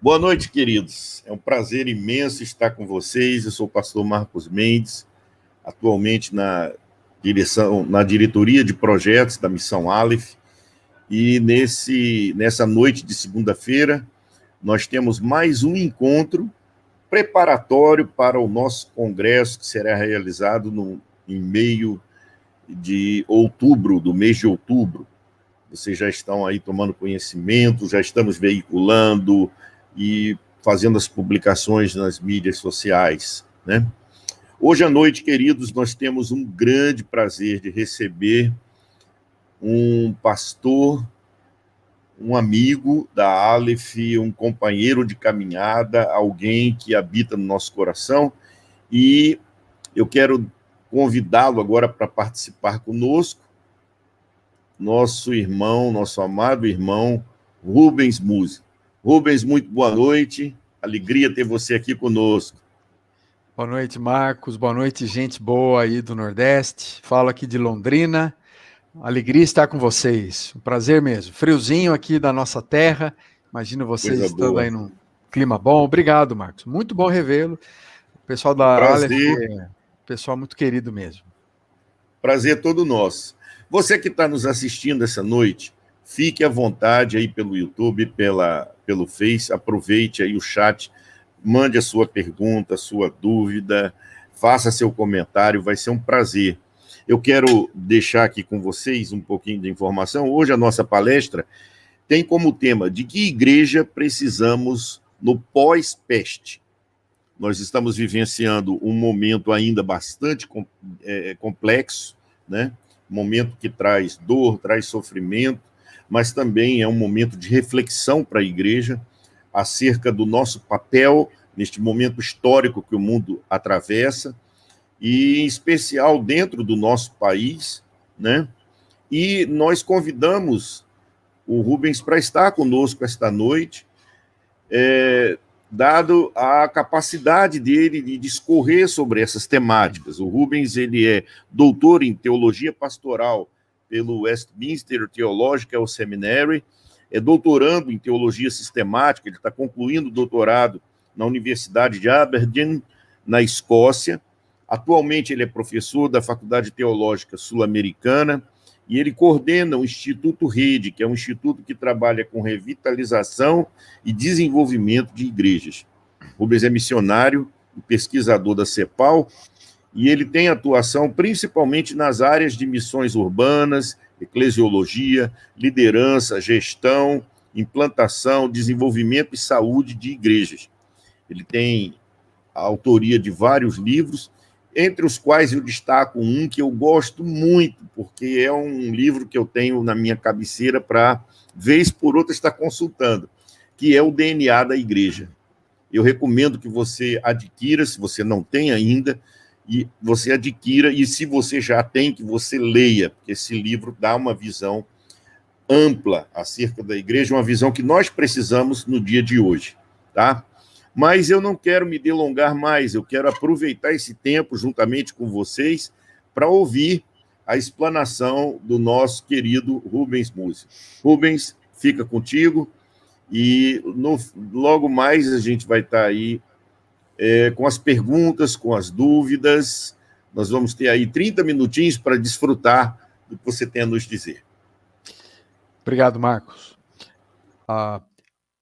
Boa noite, queridos. É um prazer imenso estar com vocês. Eu sou o pastor Marcos Mendes, atualmente na diretoria de projetos da Missão Aleph. E nessa noite de segunda-feira, nós temos mais um encontro preparatório para o nosso congresso, que será realizado em meio de outubro, do mês de outubro. Vocês já estão aí tomando conhecimento, já estamos veiculando e fazendo as publicações nas mídias sociais, né? Hoje à noite, queridos, nós temos um grande prazer de receber um pastor, um amigo da Aleph, um companheiro de caminhada, alguém que habita no nosso coração, e eu quero convidá-lo agora para participar conosco, nosso irmão, nosso amado irmão, Rubens Musi. Rubens, muito boa noite, alegria ter você aqui conosco. Boa noite, Marcos, boa noite, gente boa aí do Nordeste, falo aqui de Londrina, alegria estar com vocês, um prazer mesmo, friozinho aqui da nossa terra, imagino vocês Coisa estando boa. aí num clima bom, obrigado, Marcos, muito bom revê-lo, o pessoal da Aleph é pessoal muito querido mesmo. Prazer todo nosso. Você que está nos assistindo essa noite, fique à vontade aí pelo YouTube, pelo Face, aproveite aí o chat, mande a sua pergunta, a sua dúvida, faça seu comentário, vai ser um prazer. Eu quero deixar aqui com vocês um pouquinho de informação. Hoje a nossa palestra tem como tema de que igreja precisamos no pós-peste. Nós estamos vivenciando um momento ainda bastante complexo, né? Um momento que traz dor, traz sofrimento, mas também é um momento de reflexão para a igreja acerca do nosso papel neste momento histórico que o mundo atravessa, e em especial dentro do nosso país, né? E nós convidamos o Rubens para estar conosco esta noite, dado a capacidade dele de discorrer sobre essas temáticas. O Rubens, ele é doutor em teologia pastoral pelo Westminster Theological Seminary, é doutorando em teologia sistemática, ele está concluindo o doutorado na Universidade de Aberdeen, na Escócia. Atualmente ele é professor da Faculdade Teológica Sul-Americana e ele coordena o Instituto Rede, que é um instituto que trabalha com revitalização e desenvolvimento de igrejas. Rubens é missionário e pesquisador da CEPAL, e ele tem atuação principalmente nas áreas de missões urbanas, eclesiologia, liderança, gestão, implantação, desenvolvimento e saúde de igrejas. Ele tem a autoria de vários livros, entre os quais eu destaco um que eu gosto muito, porque é um livro que eu tenho na minha cabeceira para, vez por outra, estar consultando, que é o DNA da Igreja. Eu recomendo que você adquira, se você não tem ainda, e você adquira, e se você já tem, que você leia, porque esse livro dá uma visão ampla acerca da Igreja, uma visão que nós precisamos no dia de hoje, tá? Mas eu não quero me delongar mais, eu quero aproveitar esse tempo juntamente com vocês para ouvir a explanação do nosso querido Rubens Musi. Rubens, fica contigo e logo mais a gente vai estar aí com as perguntas, com as dúvidas. Nós vamos ter aí 30 minutinhos para desfrutar do que você tem a nos dizer. Obrigado, Marcos.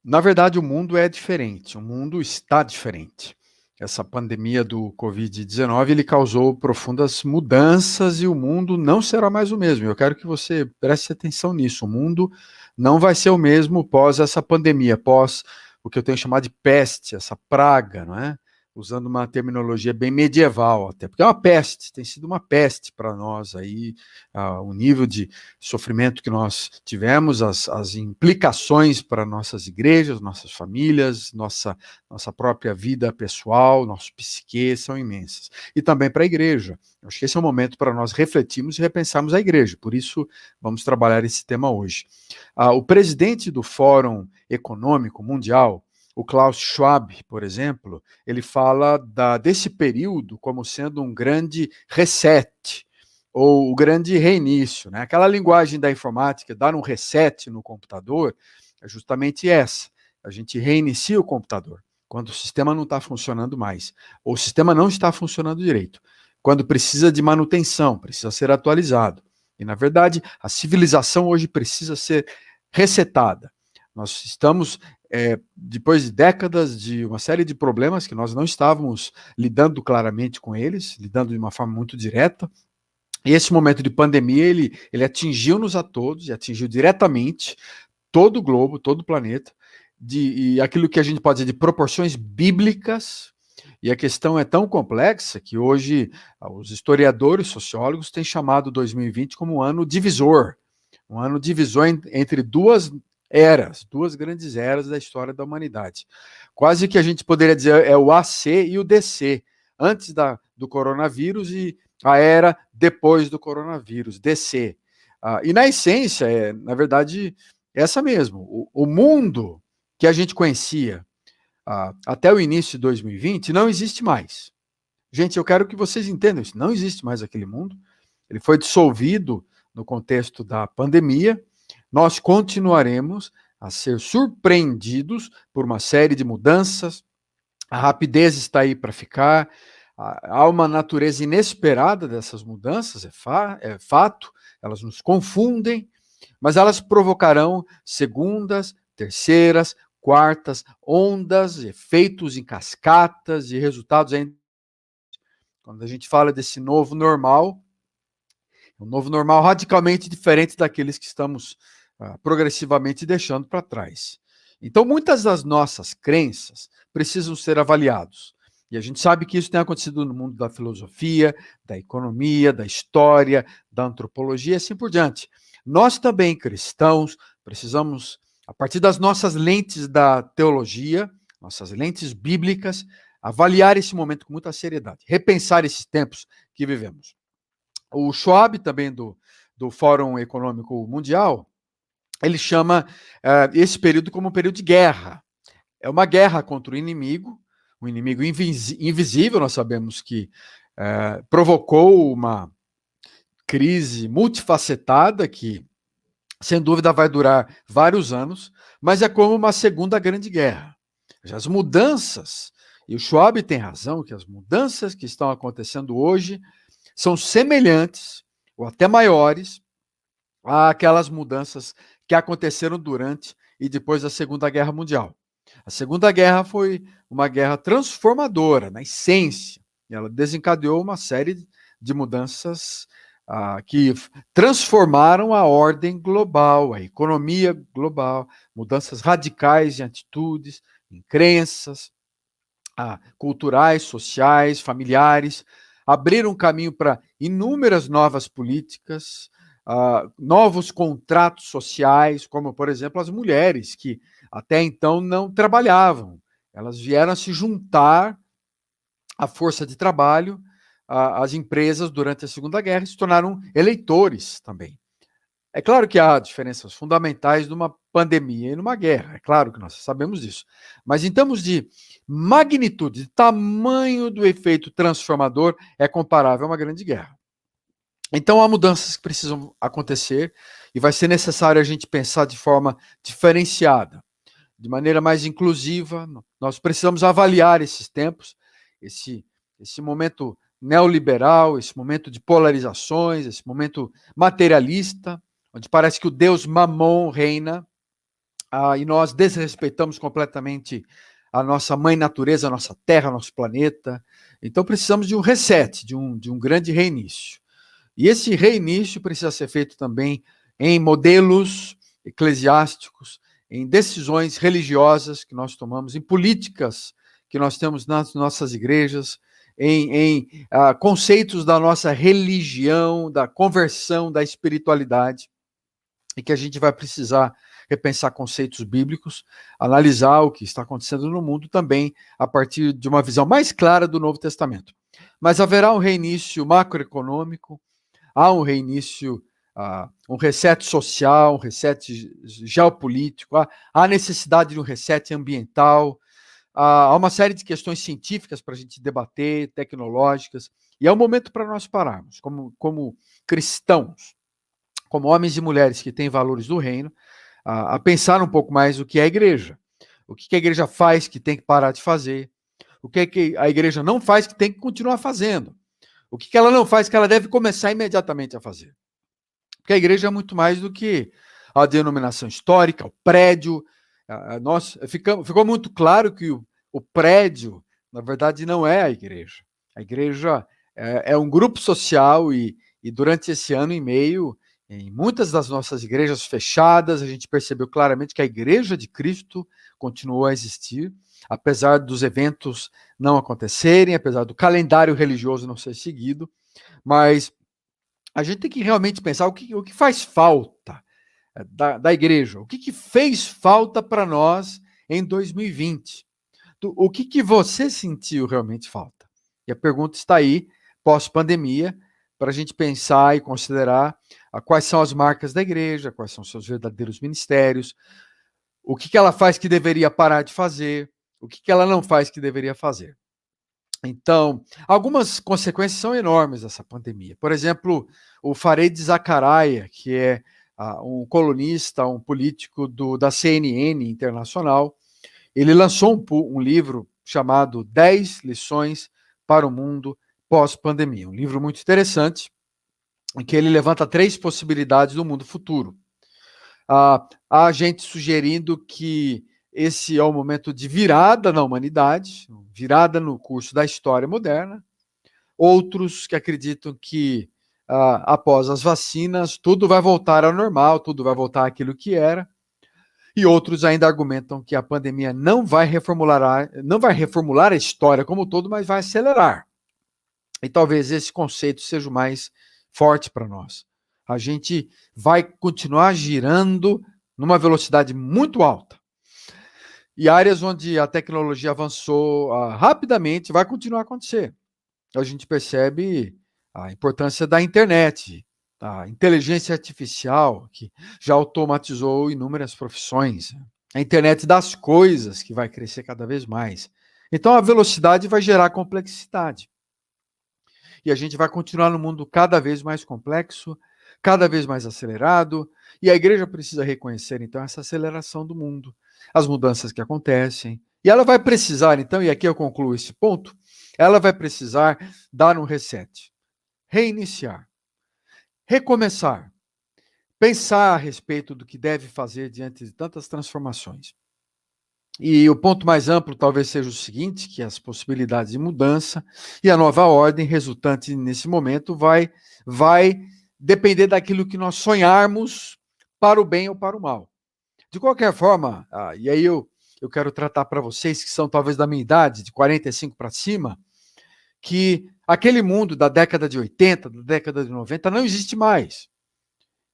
Na verdade, o mundo é diferente, o mundo está diferente. Essa pandemia do Covid-19, ele causou profundas mudanças e o mundo não será mais o mesmo. Eu quero que você preste atenção nisso. O mundo não vai ser o mesmo pós essa pandemia, pós o que eu tenho chamado de peste, essa praga, não é? Usando uma terminologia bem medieval até, porque é uma peste, tem sido uma peste para nós aí, o nível de sofrimento que nós tivemos, as implicações para nossas igrejas, nossas famílias, nossa própria vida pessoal, nosso psique são imensas. E também para a igreja. Eu acho que esse é o momento para nós refletirmos e repensarmos a igreja, por isso vamos trabalhar esse tema hoje. O presidente do Fórum Econômico Mundial, o Klaus Schwab, por exemplo, ele fala desse período como sendo um grande reset, ou o grande reinício, né? Aquela linguagem da informática, dar um reset no computador, é justamente essa, a gente reinicia o computador, quando o sistema não está funcionando mais, ou o sistema não está funcionando direito, quando precisa de manutenção, precisa ser atualizado. E, na verdade, a civilização hoje precisa ser resetada. Nós estamos, depois de décadas de uma série de problemas que nós não estávamos lidando claramente com eles, lidando de uma forma muito direta, e esse momento de pandemia, ele atingiu-nos a todos, e atingiu diretamente todo o globo, todo o planeta, e aquilo que a gente pode dizer de proporções bíblicas, e a questão é tão complexa que hoje os historiadores, sociólogos, têm chamado 2020 como um ano divisor entre duas eras, duas grandes eras da história da humanidade. Quase que a gente poderia dizer é o AC e o DC, antes do coronavírus e a era depois do coronavírus, DC. E na essência, na verdade, essa mesmo. O mundo que a gente conhecia até o início de 2020 não existe mais. Gente, eu quero que vocês entendam isso. Não existe mais aquele mundo. Ele foi dissolvido no contexto da pandemia. Nós continuaremos a ser surpreendidos por uma série de mudanças. A rapidez está aí para ficar. Há uma natureza inesperada dessas mudanças, é fato. Elas nos confundem, mas elas provocarão segundas, terceiras, quartas ondas, efeitos em cascatas e resultados ainda. Quando a gente fala desse novo normal, um novo normal radicalmente diferente daqueles que estamos progressivamente deixando para trás. Então, muitas das nossas crenças precisam ser avaliadas. E a gente sabe que isso tem acontecido no mundo da filosofia, da economia, da história, da antropologia e assim por diante. Nós também, cristãos, precisamos, a partir das nossas lentes da teologia, nossas lentes bíblicas, avaliar esse momento com muita seriedade, repensar esses tempos que vivemos. O Schwab, também do Fórum Econômico Mundial, ele chama esse período como um período de guerra. É uma guerra contra o inimigo, um inimigo invisível, nós sabemos que provocou uma crise multifacetada que, sem dúvida, vai durar vários anos, mas é como uma segunda grande guerra. As mudanças, e o Schwab tem razão, que as mudanças que estão acontecendo hoje são semelhantes, ou até maiores, àquelas mudanças que aconteceram durante e depois da Segunda Guerra Mundial. A Segunda Guerra foi uma guerra transformadora, na essência. Ela desencadeou uma série de mudanças que transformaram a ordem global, a economia global, mudanças radicais em atitudes, em crenças, culturais, sociais, familiares, abriram um caminho para inúmeras novas políticas, novos contratos sociais, como, por exemplo, as mulheres, que até então não trabalhavam. Elas vieram a se juntar à força de trabalho, às empresas durante a Segunda Guerra, e se tornaram eleitores também. É claro que há diferenças fundamentais numa pandemia e numa guerra, é claro que nós sabemos disso. Mas em termos de magnitude, de tamanho do efeito transformador, é comparável a uma grande guerra. Então há mudanças que precisam acontecer e vai ser necessário a gente pensar de forma diferenciada, de maneira mais inclusiva. Nós precisamos avaliar esses tempos, esse momento neoliberal, esse momento de polarizações, esse momento materialista, onde parece que o Deus Mamon reina, e nós desrespeitamos completamente a nossa mãe natureza, a nossa terra, nosso planeta. Então precisamos de um reset, de um grande reinício. E esse reinício precisa ser feito também em modelos eclesiásticos, em decisões religiosas que nós tomamos, em políticas que nós temos nas nossas igrejas, em conceitos da nossa religião, da conversão, da espiritualidade, e que a gente vai precisar repensar conceitos bíblicos, analisar o que está acontecendo no mundo também a partir de uma visão mais clara do Novo Testamento. Mas haverá um reinício macroeconômico, há um reinício, um reset social, um reset geopolítico, há necessidade de um reset ambiental, há uma série de questões científicas para a gente debater, tecnológicas, e é o momento para nós pararmos, como cristãos, como homens e mulheres que têm valores do reino, a pensar um pouco mais o que é a igreja. o que a igreja faz que tem que parar de fazer, o que a igreja não faz que tem que continuar fazendo, o que ela não faz que ela deve começar imediatamente a fazer. Porque a igreja é muito mais do que a denominação histórica, o prédio. Ficou muito claro que o prédio, na verdade, não é a igreja. A igreja é um grupo social e durante esse ano e meio, em muitas das nossas igrejas fechadas, a gente percebeu claramente que a igreja de Cristo continuou a existir, apesar dos eventos não acontecerem, apesar do calendário religioso não ser seguido, mas a gente tem que realmente pensar o que faz falta da igreja, o que fez falta para nós em 2020. O que você sentiu realmente falta? E a pergunta está aí, pós-pandemia, para a gente pensar e considerar quais são as marcas da igreja, quais são seus verdadeiros ministérios, o que ela faz que deveria parar de fazer, o que ela não faz que deveria fazer. Então, algumas consequências são enormes dessa pandemia. Por exemplo, o Fareed Zakaria, que é um colunista, um político da CNN Internacional, ele lançou um livro chamado 10 lições para o mundo pós-pandemia. Um livro muito interessante, em que ele levanta 3 possibilidades do mundo futuro. Há gente sugerindo que esse é o momento de virada na humanidade, virada no curso da história moderna. Outros que acreditam que após as vacinas tudo vai voltar ao normal, tudo vai voltar àquilo que era. E outros ainda argumentam que a pandemia não vai reformular a história como um todo, mas vai acelerar. E talvez esse conceito seja o mais forte para nós. A gente vai continuar girando numa velocidade muito alta. E áreas onde a tecnologia avançou rapidamente vai continuar a acontecer. A gente percebe a importância da internet, a inteligência artificial, que já automatizou inúmeras profissões, a internet das coisas, que vai crescer cada vez mais. Então, a velocidade vai gerar complexidade. E a gente vai continuar num mundo cada vez mais complexo, cada vez mais acelerado, e a igreja precisa reconhecer, então, essa aceleração do mundo, as mudanças que acontecem. E ela vai precisar, então, e aqui eu concluo esse ponto, ela vai precisar dar um reset, reiniciar, recomeçar, pensar a respeito do que deve fazer diante de tantas transformações. E o ponto mais amplo talvez seja o seguinte, que as possibilidades de mudança e a nova ordem resultante nesse momento vai depender daquilo que nós sonharmos para o bem ou para o mal. De qualquer forma, e aí eu quero tratar para vocês que são talvez da minha idade, de 45 para cima, que aquele mundo da década de 80, da década de 90 não existe mais.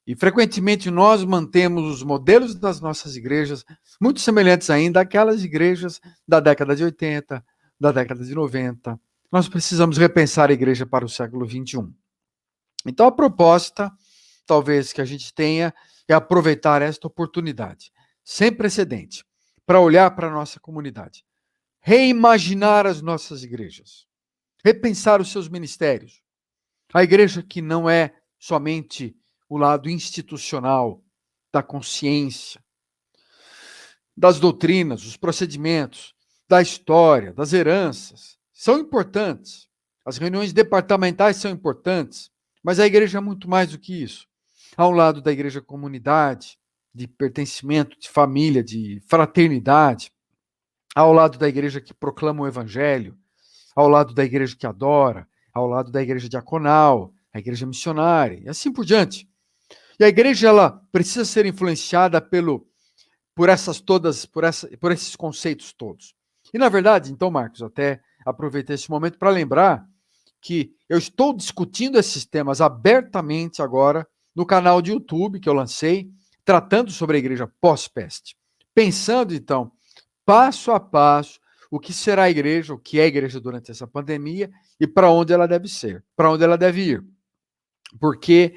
E frequentemente nós mantemos os modelos das nossas igrejas muito semelhantes ainda àquelas igrejas da década de 80, da década de 90. Nós precisamos repensar a igreja para o século XXI. Então a proposta, talvez, que a gente tenha é aproveitar esta oportunidade, sem precedente, para olhar para a nossa comunidade, reimaginar as nossas igrejas, repensar os seus ministérios. A igreja que não é somente o lado institucional da consciência, das doutrinas, dos procedimentos, da história, das heranças, são importantes. As reuniões departamentais são importantes, mas a igreja é muito mais do que isso. Ao lado da igreja comunidade, de pertencimento, de família, de fraternidade, ao lado da igreja que proclama o evangelho, ao lado da igreja que adora, ao lado da igreja diaconal, a igreja missionária, e assim por diante. E a igreja ela precisa ser influenciada por esses conceitos todos. E na verdade, então, Marcos, até aproveitei esse momento para lembrar que eu estou discutindo esses temas abertamente agora no canal de YouTube que eu lancei, tratando sobre a igreja pós-peste. Pensando, então, passo a passo, o que será a igreja, o que é a igreja durante essa pandemia e para onde ela deve ser, para onde ela deve ir. Porque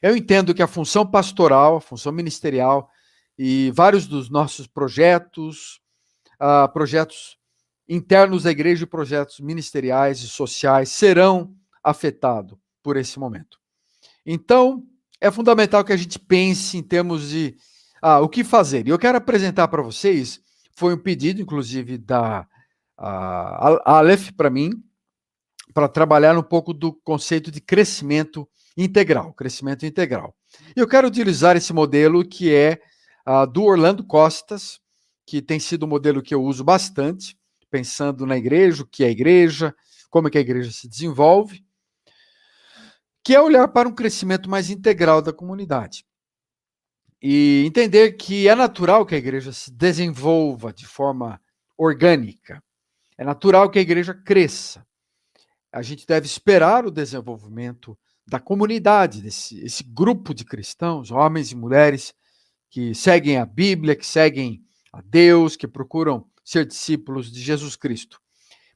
eu entendo que a função pastoral, a função ministerial e vários dos nossos projetos, projetos internos da igreja e projetos ministeriais e sociais serão afetados por esse momento. Então, é fundamental que a gente pense em termos de o que fazer. E eu quero apresentar para vocês Foi um pedido, inclusive, da Aleph para mim, para trabalhar um pouco do conceito de crescimento integral. E eu quero utilizar esse modelo que é do Orlando Costas, que tem sido um modelo que eu uso bastante, pensando na igreja, o que é a igreja, como é que a igreja se desenvolve, que é olhar para um crescimento mais integral da comunidade. E entender que é natural que a igreja se desenvolva de forma orgânica. É natural que a igreja cresça. A gente deve esperar o desenvolvimento da comunidade, esse grupo de cristãos, homens e mulheres, que seguem a Bíblia, que seguem a Deus, que procuram ser discípulos de Jesus Cristo.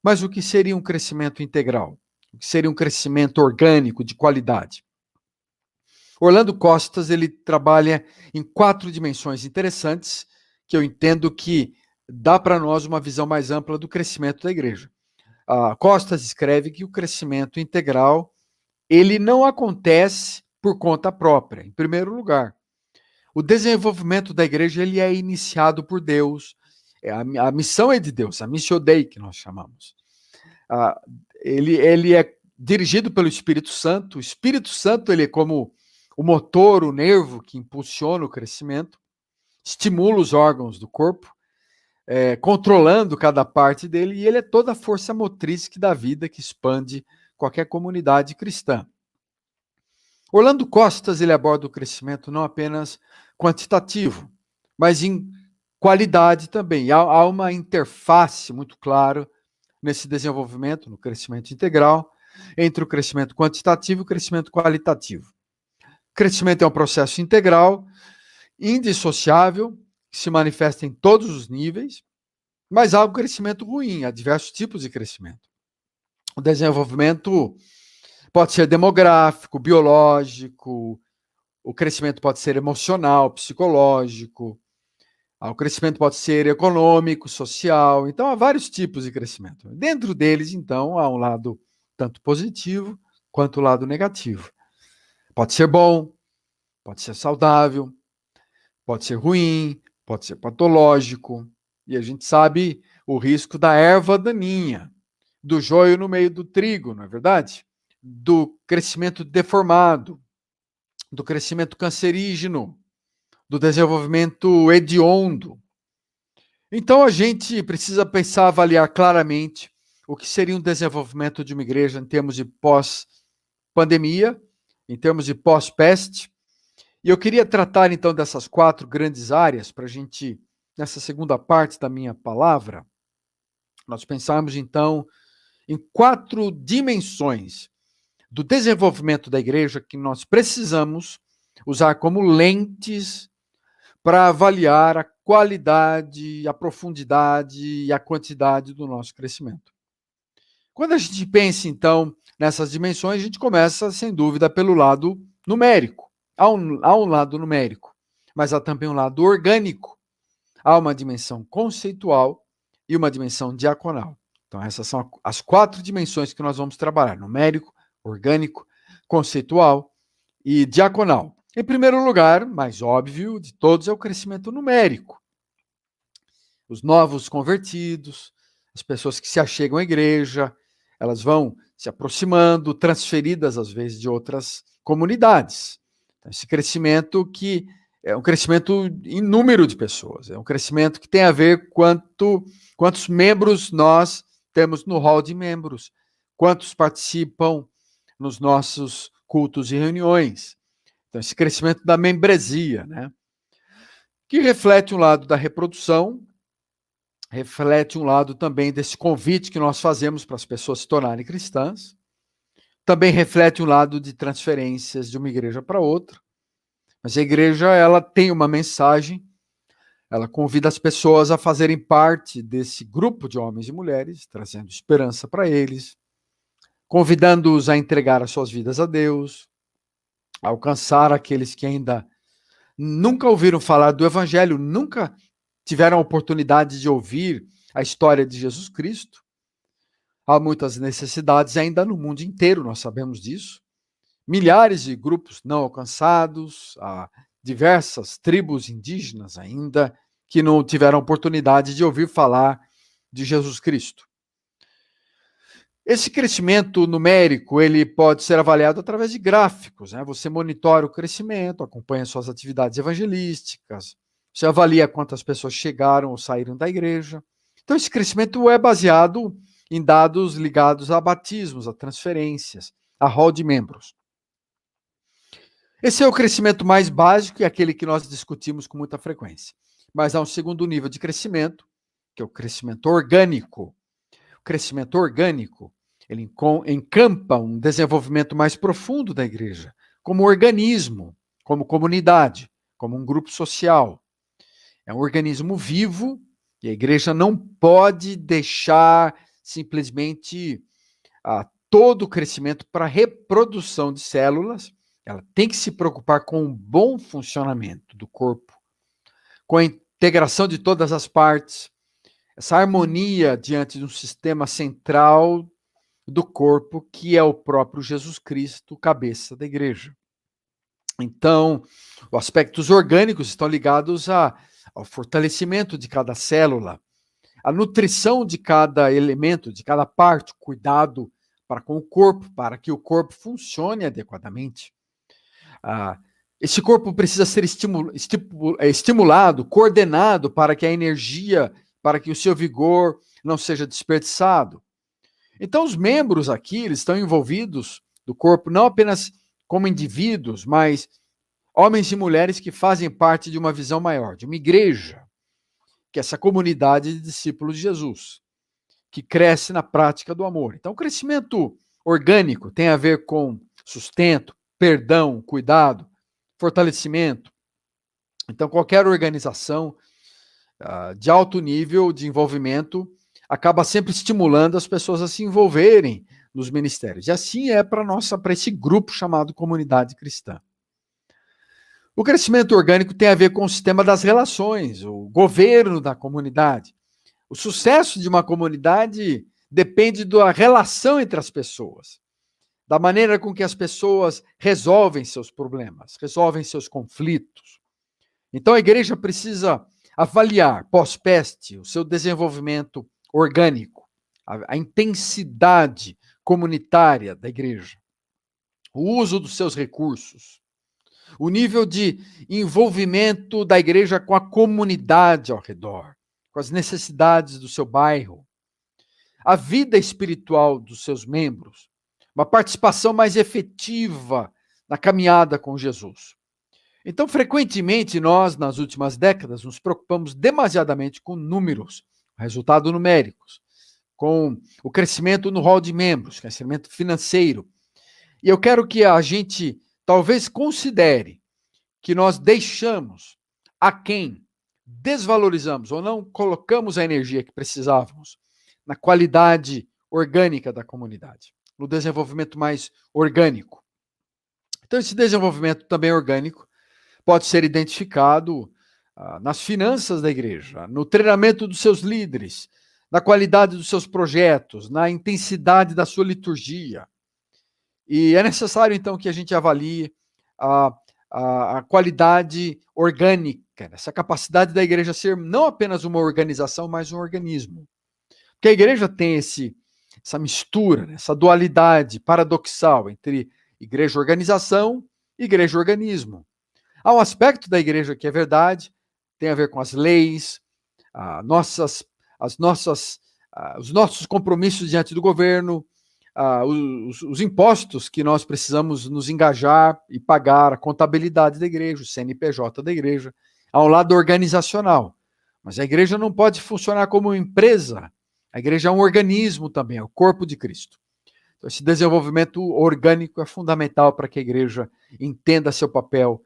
Mas o que seria um crescimento integral? O que seria um crescimento orgânico, de qualidade? Orlando Costas, ele trabalha em 4 dimensões interessantes, que eu entendo que dá para nós uma visão mais ampla do crescimento da igreja. Costas escreve que o crescimento integral, ele não acontece por conta própria, em primeiro lugar. O desenvolvimento da igreja, ele é iniciado por Deus, a missão é de Deus, a Missio Dei, que nós chamamos. Ele é dirigido pelo Espírito Santo. O Espírito Santo, ele é como o motor, o nervo que impulsiona o crescimento, estimula os órgãos do corpo, controlando cada parte dele, e ele é toda a força motriz que dá vida, que expande qualquer comunidade cristã. Orlando Costas, ele aborda o crescimento não apenas quantitativo, mas em qualidade também. Há uma interface muito clara nesse desenvolvimento, no crescimento integral, entre o crescimento quantitativo e o crescimento qualitativo. Crescimento é um processo integral, indissociável, que se manifesta em todos os níveis, mas há um crescimento ruim, há diversos tipos de crescimento. O desenvolvimento pode ser demográfico, biológico, o crescimento pode ser emocional, psicológico, o crescimento pode ser econômico, social, então há vários tipos de crescimento. Dentro deles, então, há um lado tanto positivo quanto o lado negativo. Pode ser bom, pode ser saudável, pode ser ruim, pode ser patológico, e a gente sabe o risco da erva daninha, do joio no meio do trigo, não é verdade? Do crescimento deformado, do crescimento cancerígeno, do desenvolvimento hediondo. Então a gente precisa pensar, avaliar claramente o que seria um desenvolvimento de uma igreja em termos de pós-pandemia, em termos de pós-peste. E eu queria tratar então dessas 4 grandes áreas para a gente, nessa segunda parte da minha palavra, nós pensarmos então em 4 dimensões do desenvolvimento da igreja que nós precisamos usar como lentes para avaliar a qualidade, a profundidade e a quantidade do nosso crescimento. Quando a gente pensa, então, nessas dimensões, a gente começa, sem dúvida, pelo lado numérico. Há um lado numérico, mas há também um lado orgânico. Há uma dimensão conceitual e uma dimensão diaconal. Então, essas são as 4 dimensões que nós vamos trabalhar: numérico, orgânico, conceitual e diaconal. Em primeiro lugar, mais óbvio de todos, é o crescimento numérico. Os novos convertidos, as pessoas que se achegam à igreja, elas vão se aproximando, transferidas às vezes de outras comunidades. Então, esse crescimento que é um crescimento em número de pessoas, é um crescimento que tem a ver quantos membros nós temos no hall de membros, quantos participam nos nossos cultos e reuniões. Então, esse crescimento da membresia, né? Que reflete um lado da reprodução, reflete um lado também desse convite que nós fazemos para as pessoas se tornarem cristãs, também reflete um lado de transferências de uma igreja para outra. Mas a igreja, ela tem uma mensagem, ela convida as pessoas a fazerem parte desse grupo de homens e mulheres, trazendo esperança para eles, convidando-os a entregar as suas vidas a Deus, a alcançar aqueles que ainda nunca ouviram falar do Evangelho, nunca tiveram a oportunidade de ouvir a história de Jesus Cristo. Há muitas necessidades ainda no mundo inteiro, nós sabemos disso. Milhares de grupos não alcançados, há diversas tribos indígenas ainda que não tiveram oportunidade de ouvir falar de Jesus Cristo. Esse crescimento numérico, ele pode ser avaliado através de gráficos, né? Você monitora o crescimento, acompanha suas atividades evangelísticas, você avalia quantas pessoas chegaram ou saíram da igreja. Então, esse crescimento é baseado em dados ligados a batismos, a transferências, a rol de membros. Esse é o crescimento mais básico e aquele que nós discutimos com muita frequência. Mas há um segundo nível de crescimento, que é o crescimento orgânico. O crescimento orgânico, ele encampa um desenvolvimento mais profundo da igreja, como organismo, como comunidade, como um grupo social. É um organismo vivo e a igreja não pode deixar simplesmente todo o crescimento para reprodução de células. Ela tem que se preocupar com o bom funcionamento do corpo, com a integração de todas as partes, essa harmonia diante de um sistema central do corpo, que é o próprio Jesus Cristo, cabeça da igreja. Então, os aspectos orgânicos estão ligados ao fortalecimento de cada célula, a nutrição de cada elemento, de cada parte, cuidado para com o corpo, para que o corpo funcione adequadamente. Esse corpo precisa ser estimulado, coordenado para que a energia, para que o seu vigor não seja desperdiçado. Então, os membros aqui, eles estão envolvidos do corpo não apenas como indivíduos, mas homens e mulheres que fazem parte de uma visão maior, de uma igreja, que é essa comunidade de discípulos de Jesus, que cresce na prática do amor. Então, o crescimento orgânico tem a ver com sustento, perdão, cuidado, fortalecimento. Então, qualquer organização de alto nível de envolvimento acaba sempre estimulando as pessoas a se envolverem nos ministérios. E assim é para esse grupo chamado comunidade cristã. O crescimento orgânico tem a ver com o sistema das relações, o governo da comunidade. O sucesso de uma comunidade depende da relação entre as pessoas, da maneira com que as pessoas resolvem seus problemas, resolvem seus conflitos. Então a igreja precisa avaliar, pós-peste, o seu desenvolvimento orgânico, a intensidade comunitária da igreja, o uso dos seus recursos, o nível de envolvimento da igreja com a comunidade ao redor, com as necessidades do seu bairro, a vida espiritual dos seus membros, uma participação mais efetiva na caminhada com Jesus. Então, frequentemente, nós, nas últimas décadas, nos preocupamos demasiadamente com números, resultados numéricos, com o crescimento no rol de membros, crescimento financeiro. E eu quero que a gente talvez considere que nós deixamos aquém, desvalorizamos ou não colocamos a energia que precisávamos na qualidade orgânica da comunidade, no desenvolvimento mais orgânico. Então, esse desenvolvimento também orgânico pode ser identificado nas finanças da igreja, no treinamento dos seus líderes, na qualidade dos seus projetos, na intensidade da sua liturgia. E é necessário, então, que a gente avalie a qualidade orgânica, essa capacidade da igreja ser não apenas uma organização, mas um organismo. Porque a igreja tem essa mistura, essa dualidade paradoxal entre igreja-organização e igreja-organismo. Há um aspecto da igreja que é verdade, tem a ver com as leis, os nossos compromissos diante do governo, os impostos que nós precisamos nos engajar e pagar, a contabilidade da igreja, o CNPJ da igreja. Há um lado organizacional, mas a igreja não pode funcionar como uma empresa. A igreja é um organismo também, é o corpo de Cristo. Então, esse desenvolvimento orgânico é fundamental para que a igreja entenda seu papel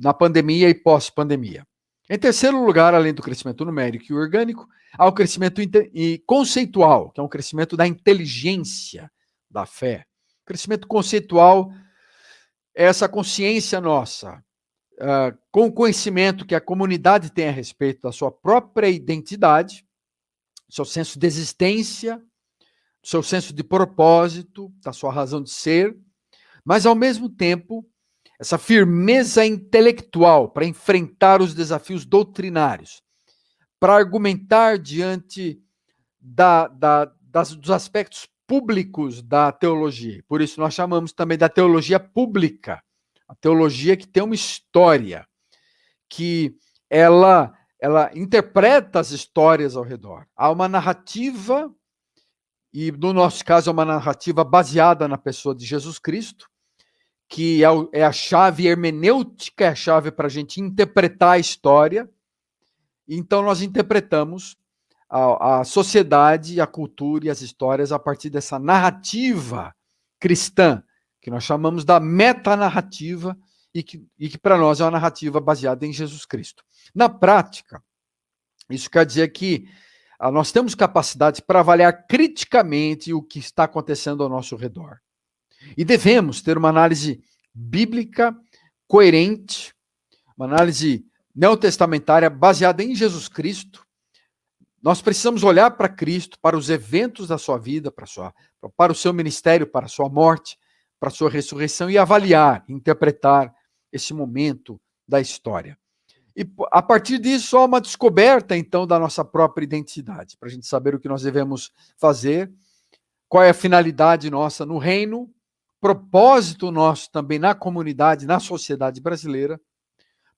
na pandemia e pós-pandemia. Em terceiro lugar, além do crescimento numérico e orgânico, há o crescimento conceitual, que é um crescimento da inteligência da fé. O crescimento conceitual é essa consciência nossa, com o conhecimento que a comunidade tem a respeito da sua própria identidade, do seu senso de existência, do seu senso de propósito, da sua razão de ser, mas, ao mesmo tempo, essa firmeza intelectual para enfrentar os desafios doutrinários, para argumentar diante dos aspectos públicos da teologia. Por isso nós chamamos também da teologia pública, a teologia que tem uma história, que ela interpreta as histórias ao redor. Há uma narrativa, e no nosso caso é uma narrativa baseada na pessoa de Jesus Cristo, que é a chave hermenêutica, é a chave para a gente interpretar a história. Então nós interpretamos a sociedade, a cultura e as histórias a partir dessa narrativa cristã, que nós chamamos da metanarrativa, e que para nós é uma narrativa baseada em Jesus Cristo. Na prática, isso quer dizer que nós temos capacidade para avaliar criticamente o que está acontecendo ao nosso redor. E devemos ter uma análise bíblica coerente, uma análise neotestamentária baseada em Jesus Cristo. Nós precisamos olhar para Cristo, para os eventos da sua vida, para o seu ministério, para a sua morte, para a sua ressurreição e avaliar, interpretar esse momento da história. E a partir disso há uma descoberta, então, da nossa própria identidade, para a gente saber o que nós devemos fazer, qual é a finalidade nossa no reino, propósito nosso também na comunidade, na sociedade brasileira,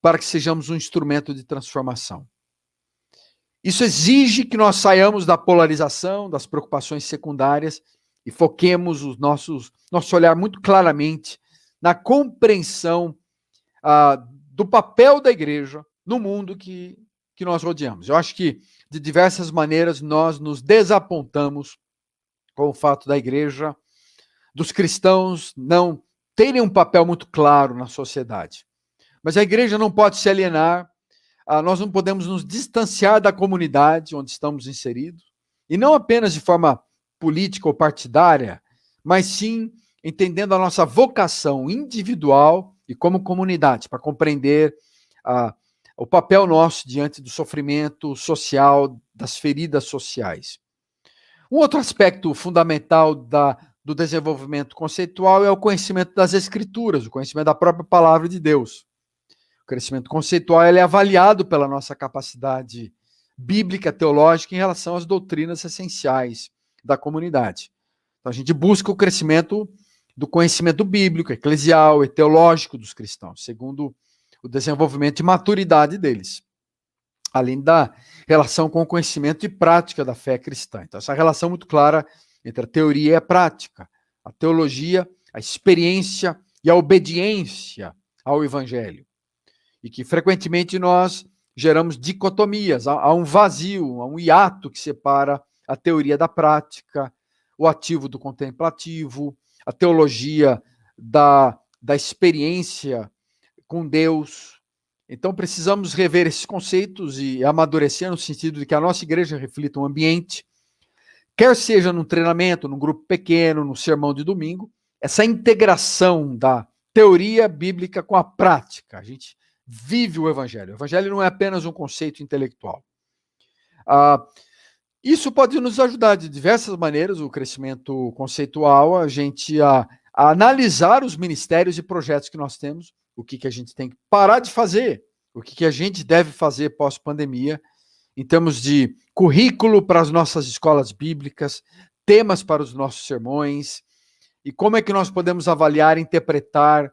para que sejamos um instrumento de transformação. Isso exige que nós saiamos da polarização, das preocupações secundárias e foquemos nosso olhar muito claramente na compreensão do papel da igreja no mundo que nós rodeamos. Eu acho que, de diversas maneiras, nós nos desapontamos com o fato da igreja, dos cristãos não terem um papel muito claro na sociedade. Mas a igreja não pode se alienar, nós não podemos nos distanciar da comunidade onde estamos inseridos, e não apenas de forma política ou partidária, mas sim entendendo a nossa vocação individual e como comunidade, para compreender o papel nosso diante do sofrimento social, das feridas sociais. Um outro aspecto fundamental do desenvolvimento conceitual é o conhecimento das Escrituras, o conhecimento da própria palavra de Deus. O crescimento conceitual ele é avaliado pela nossa capacidade bíblica, teológica, em relação às doutrinas essenciais da comunidade. Então, a gente busca o crescimento do conhecimento bíblico, eclesial e teológico dos cristãos, segundo o desenvolvimento e maturidade deles, além da relação com o conhecimento e prática da fé cristã. Então, essa relação muito clara entre a teoria e a prática, a teologia, a experiência e a obediência ao evangelho. E que frequentemente nós geramos dicotomias, há um vazio, há um hiato que separa a teoria da prática, o ativo do contemplativo, a teologia da experiência com Deus. Então precisamos rever esses conceitos e amadurecer no sentido de que a nossa igreja reflita um ambiente, quer seja num treinamento, num grupo pequeno, no sermão de domingo, essa integração da teoria bíblica com a prática. A gente vive o evangelho. O evangelho não é apenas um conceito intelectual. Isso pode nos ajudar de diversas maneiras, o crescimento conceitual, a gente a analisar os ministérios e projetos que nós temos, o que a gente tem que parar de fazer, o que a gente deve fazer pós-pandemia, em termos de currículo para as nossas escolas bíblicas, temas para os nossos sermões, e como é que nós podemos avaliar e interpretar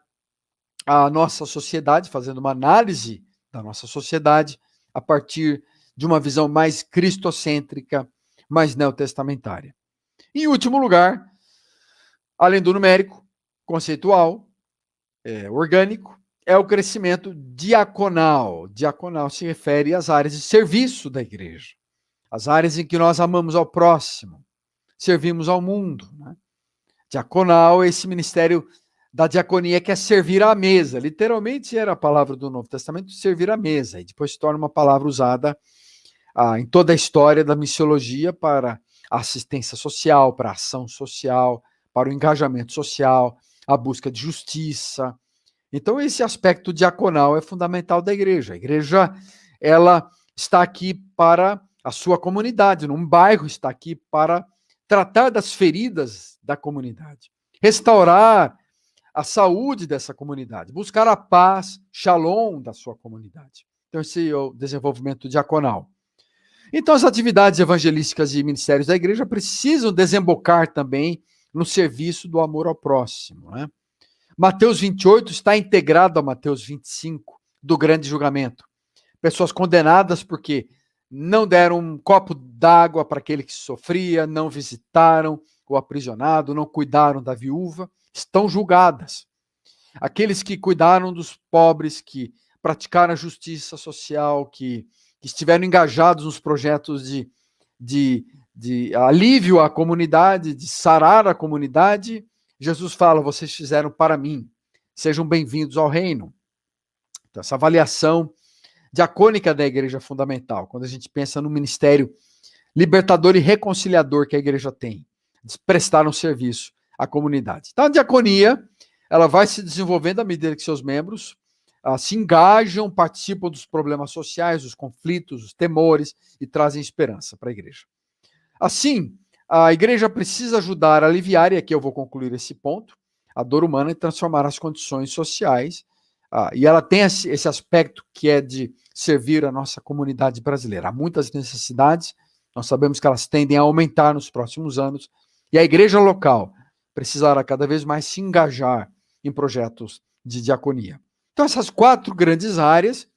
a nossa sociedade, fazendo uma análise da nossa sociedade a partir de uma visão mais cristocêntrica, mais neotestamentária. Em último lugar, além do numérico, conceitual, orgânico, é o crescimento diaconal. Diaconal se refere às áreas de serviço da igreja, as áreas em que nós amamos ao próximo, servimos ao mundo. Né? Diaconal é esse ministério da diaconia que é servir à mesa. Literalmente era a palavra do Novo Testamento, servir à mesa, e depois se torna uma palavra usada em toda a história da missiologia para a assistência social, para a ação social, para o engajamento social, a busca de justiça. Então, esse aspecto diaconal é fundamental da igreja. A igreja, ela está aqui para a sua comunidade, num bairro está aqui para tratar das feridas da comunidade, restaurar a saúde dessa comunidade, buscar a paz, shalom da sua comunidade. Então, esse é o desenvolvimento diaconal. Então, as atividades evangelísticas e ministérios da igreja precisam desembocar também no serviço do amor ao próximo, né? Mateus 28 está integrado a Mateus 25, do grande julgamento. Pessoas condenadas porque não deram um copo d'água para aquele que sofria, não visitaram o aprisionado, não cuidaram da viúva, estão julgadas. Aqueles que cuidaram dos pobres, que praticaram a justiça social, que estiveram engajados nos projetos de alívio à comunidade, de sarar a comunidade, Jesus fala, vocês fizeram para mim, sejam bem-vindos ao reino. Então, essa avaliação diacônica da igreja é fundamental, quando a gente pensa no ministério libertador e reconciliador que a igreja tem, de prestar um serviço à comunidade. Então, a diaconia, ela vai se desenvolvendo à medida que seus membros se engajam, participam dos problemas sociais, dos conflitos, dos temores e trazem esperança para a igreja. Assim, a igreja precisa ajudar a aliviar, e aqui eu vou concluir esse ponto, a dor humana e transformar as condições sociais, e ela tem esse aspecto que é de servir a nossa comunidade brasileira. Há muitas necessidades, nós sabemos que elas tendem a aumentar nos próximos anos, e a igreja local precisará cada vez mais se engajar em projetos de diaconia. Então, essas 4 grandes áreas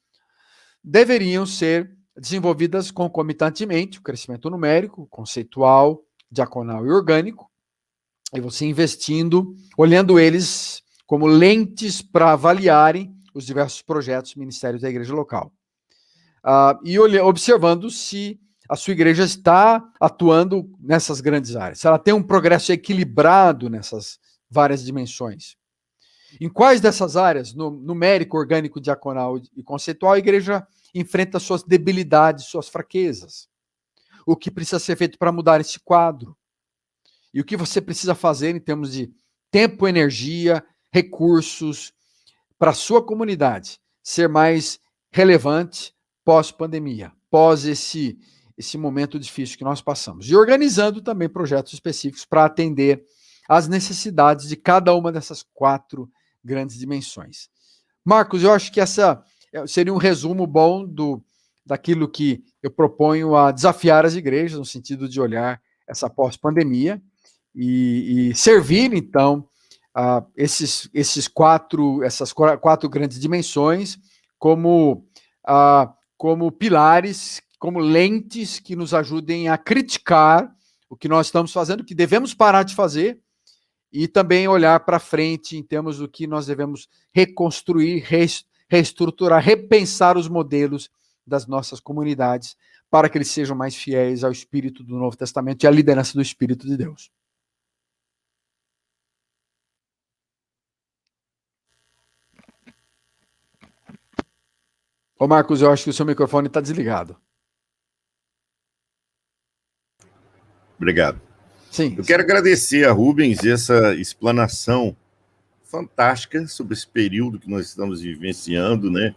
deveriam ser desenvolvidas concomitantemente, o crescimento numérico, conceitual, diaconal e orgânico, e você investindo, olhando eles como lentes para avaliarem os diversos projetos e ministérios da igreja local. E observando se a sua igreja está atuando nessas grandes áreas, se ela tem um progresso equilibrado nessas várias dimensões. Em quais dessas áreas, no numérico, orgânico, diaconal e conceitual, a igreja enfrenta suas debilidades, suas fraquezas? O que precisa ser feito para mudar esse quadro? E o que você precisa fazer em termos de tempo, energia, recursos, para a sua comunidade ser mais relevante pós-pandemia, pós esse momento difícil que nós passamos. E organizando também projetos específicos para atender às necessidades de cada uma dessas 4 grandes dimensões. Marcos, eu acho que essa seria um resumo bom daquilo que eu proponho a desafiar as igrejas, no sentido de olhar essa pós-pandemia e servir, então, essas quatro grandes dimensões como pilares, como lentes que nos ajudem a criticar o que nós estamos fazendo, o que devemos parar de fazer, e também olhar para frente em termos do que nós devemos reconstruir, reestruturar, repensar os modelos das nossas comunidades para que eles sejam mais fiéis ao Espírito do Novo Testamento e à liderança do Espírito de Deus. Ô Marcos, eu acho que o seu microfone está desligado. Obrigado. Sim. Eu quero agradecer a Rubens essa explanação fantástica sobre esse período que nós estamos vivenciando, né?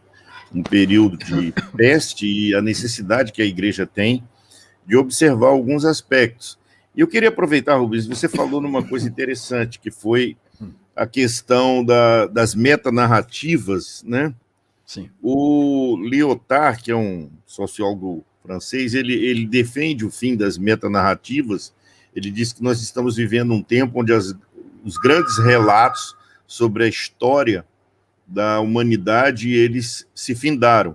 Um período de peste e a necessidade que a igreja tem de observar alguns aspectos. E eu queria aproveitar, Rubens, você falou numa coisa interessante, que foi a questão das metanarrativas, né? Sim. O Lyotard, que é um sociólogo francês, ele defende o fim das metanarrativas. Ele diz que nós estamos vivendo um tempo onde os grandes relatos sobre a história da humanidade, eles se findaram.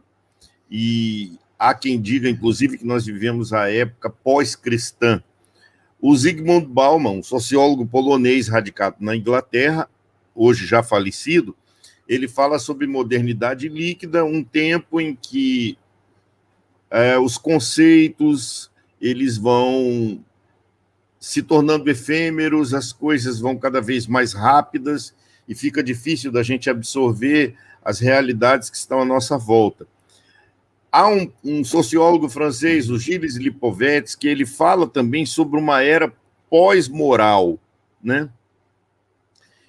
E há quem diga, inclusive, que nós vivemos a época pós-cristã. O Zygmunt Bauman, um sociólogo polonês radicado na Inglaterra, hoje já falecido, ele fala sobre modernidade líquida, um tempo em que os conceitos eles vão se tornando efêmeros, as coisas vão cada vez mais rápidas e fica difícil da gente absorver as realidades que estão à nossa volta. Há um sociólogo francês, o Gilles Lipovetsky, que ele fala também sobre uma era pós-moral, né?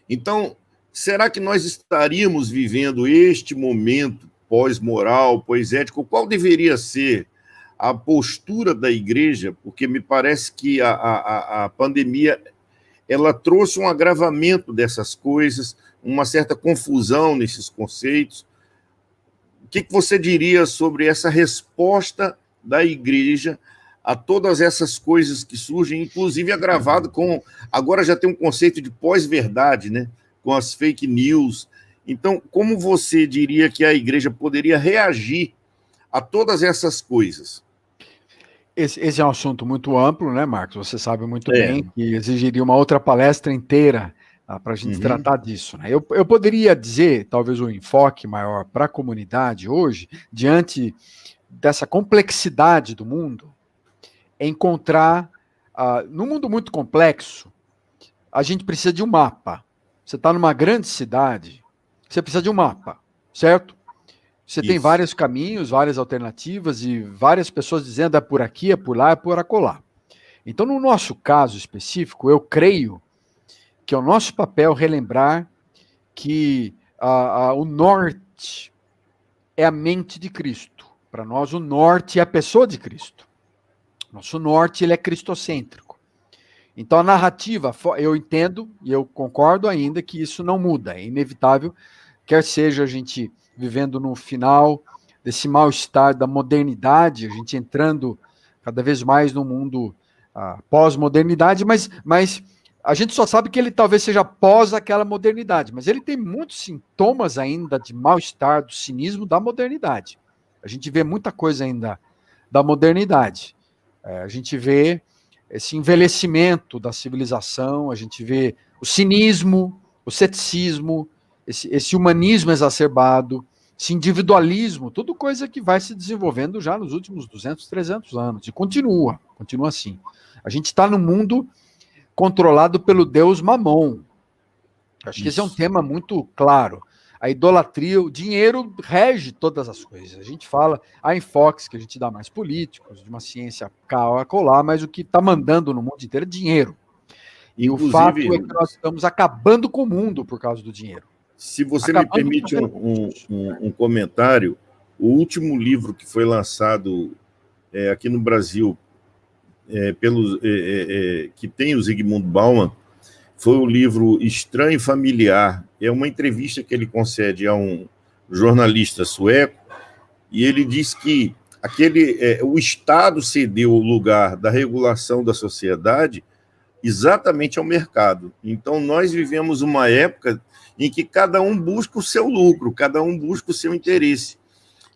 Então, será que nós estaríamos vivendo este momento pós-moral, pós-ético? Qual deveria ser a postura da igreja? Porque me parece que a pandemia ela trouxe um agravamento dessas coisas, uma certa confusão nesses conceitos. O que você diria sobre essa resposta da igreja a todas essas coisas que surgem, inclusive agravado com... Agora já tem um conceito de pós-verdade, né? Com as fake news. Então, como você diria que a igreja poderia reagir a todas essas coisas? Esse é um assunto muito amplo, né, Marcos? Você sabe muito bem que exigiria uma outra palestra inteira para a gente tratar disso, né? Eu poderia dizer, talvez, um enfoque maior para a comunidade hoje, diante dessa complexidade do mundo, é encontrar, num mundo muito complexo, a gente precisa de um mapa. Você está numa grande cidade, você precisa de um mapa, certo? Você tem vários caminhos, várias alternativas e várias pessoas dizendo é por aqui, é por lá, é por acolá. Então, no nosso caso específico, eu creio que é o nosso papel relembrar que o norte é a mente de Cristo. Para nós, o norte é a pessoa de Cristo. Nosso norte, ele é cristocêntrico. Então, a narrativa, eu entendo e eu concordo ainda que isso não muda. É inevitável, quer seja a gente vivendo no final desse mal-estar da modernidade, a gente entrando cada vez mais no mundo pós-modernidade, mas a gente só sabe que ele talvez seja pós aquela modernidade, mas ele tem muitos sintomas ainda de mal-estar, do cinismo da modernidade. A gente vê muita coisa ainda da modernidade. A gente vê esse envelhecimento da civilização, a gente vê o cinismo, o ceticismo, esse humanismo exacerbado, esse individualismo, tudo coisa que vai se desenvolvendo já nos últimos 200, 300 anos, e continua assim. A gente está num mundo controlado pelo Deus Mamon. Acho que esse é um tema muito claro. A idolatria, o dinheiro rege todas as coisas. A gente fala, há enfoques que a gente dá mais políticos, de uma ciência cá a colar, mas o que está mandando no mundo inteiro é dinheiro. E inclusive, o fato é que nós estamos acabando com o mundo por causa do dinheiro. Se você me permite um comentário, o último livro que foi lançado aqui no Brasil, que tem o Zygmunt Bauman, foi o livro Estranho e Familiar. É uma entrevista que ele concede a um jornalista sueco, e ele diz que o Estado cedeu o lugar da regulação da sociedade exatamente ao mercado. Então, nós vivemos uma época em que cada um busca o seu lucro, cada um busca o seu interesse.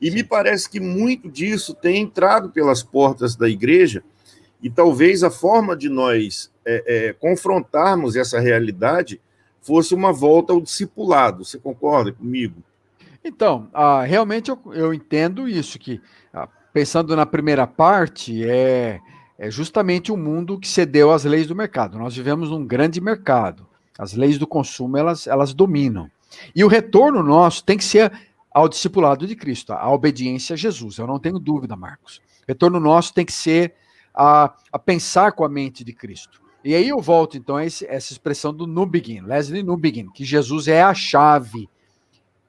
E me parece que muito disso tem entrado pelas portas da igreja, e talvez a forma de nós confrontarmos essa realidade fosse uma volta ao discipulado. Você concorda comigo? Então, realmente eu entendo isso, que pensando na primeira parte, é justamente um mundo que cedeu às leis do mercado. Nós vivemos num grande mercado. As leis do consumo, elas dominam. E o retorno nosso tem que ser ao discipulado de Cristo, à obediência a Jesus. Eu não tenho dúvida, Marcos. O retorno nosso tem que ser a pensar com a mente de Cristo. E aí eu volto, então, a essa expressão do Newbigin, Leslie Newbigin, que Jesus é a chave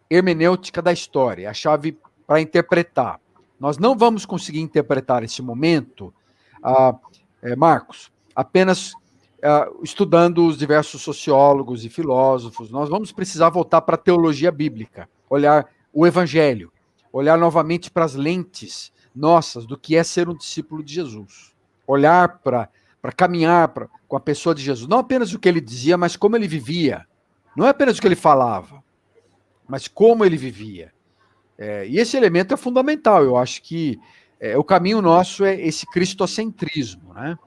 hermenêutica da história, a chave para interpretar. Nós não vamos conseguir interpretar esse momento, Marcos, apenas estudando os diversos sociólogos e filósofos. Nós vamos precisar voltar para a teologia bíblica, olhar o evangelho, olhar novamente para as lentes nossas do que é ser um discípulo de Jesus, olhar para caminhar com a pessoa de Jesus, não apenas o que ele dizia, mas como ele vivia, não é apenas o que ele falava, mas como ele vivia. E esse elemento é fundamental. Eu acho que o caminho nosso é esse cristocentrismo, né?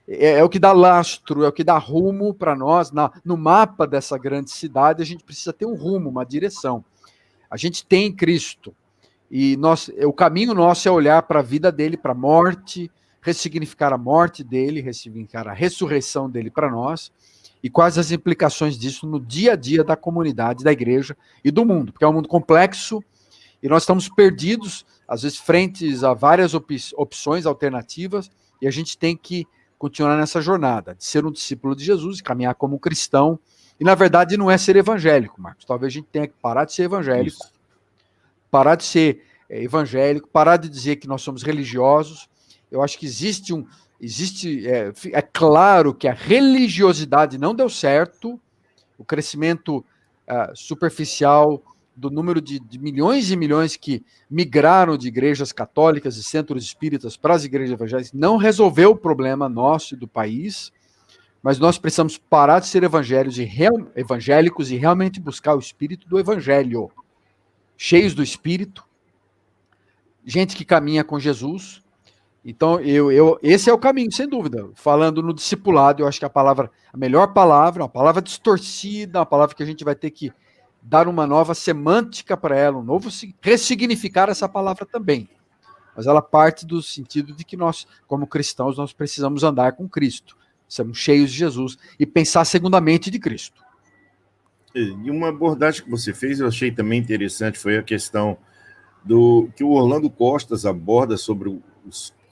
É o que dá lastro, é o que dá rumo para nós. No mapa dessa grande cidade, a gente precisa ter um rumo, uma direção. A gente tem Cristo, e o caminho nosso é olhar para a vida dele, para a morte, ressignificar a morte dele, ressignificar a ressurreição dele para nós, e quais as implicações disso no dia a dia da comunidade, da igreja e do mundo, porque é um mundo complexo, e nós estamos perdidos, às vezes, frente a várias opções alternativas, e a gente tem que continuar nessa jornada, de ser um discípulo de Jesus, e caminhar como cristão, e na verdade não é ser evangélico, Marcos, talvez a gente tenha que parar de ser evangélico, parar de ser evangélico, parar de dizer que nós somos religiosos. Eu acho que existe É claro que a religiosidade não deu certo, o crescimento superficial do número de milhões e milhões que migraram de igrejas católicas e centros espíritas para as igrejas evangélicas não resolveu o problema nosso e do país, mas nós precisamos parar de ser evangélicos e realmente buscar o espírito do evangelho, cheios do espírito, gente que caminha com Jesus. Então, esse é o caminho, sem dúvida. Falando no discipulado, eu acho que a melhor palavra, uma palavra distorcida, uma palavra que a gente vai ter que dar uma nova semântica para ela, ressignificar essa palavra também. Mas ela parte do sentido de que nós, como cristãos, nós precisamos andar com Cristo. Somos cheios de Jesus e pensar segundamente de Cristo. E uma abordagem que você fez, eu achei também interessante, foi a questão do que o Orlando Costas aborda sobre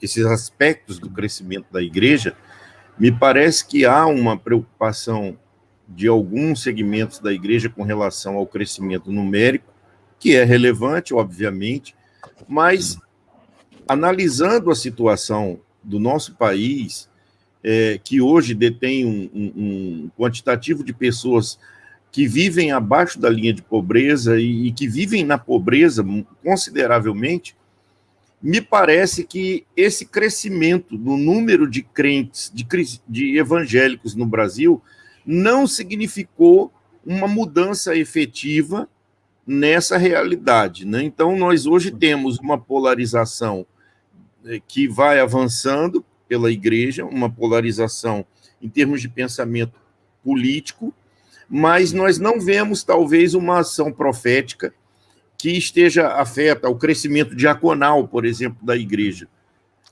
esses aspectos do crescimento da igreja. Me parece que há uma preocupação de alguns segmentos da igreja com relação ao crescimento numérico, que é relevante, obviamente, mas analisando a situação do nosso país, que hoje detém um quantitativo de pessoas que vivem abaixo da linha de pobreza e que vivem na pobreza consideravelmente, me parece que esse crescimento no número de crentes, de evangélicos no Brasil, não significou uma mudança efetiva nessa realidade, né? Então, nós hoje temos uma polarização que vai avançando pela igreja, uma polarização em termos de pensamento político, mas nós não vemos, talvez, uma ação profética que afeta o crescimento diaconal, por exemplo, da igreja.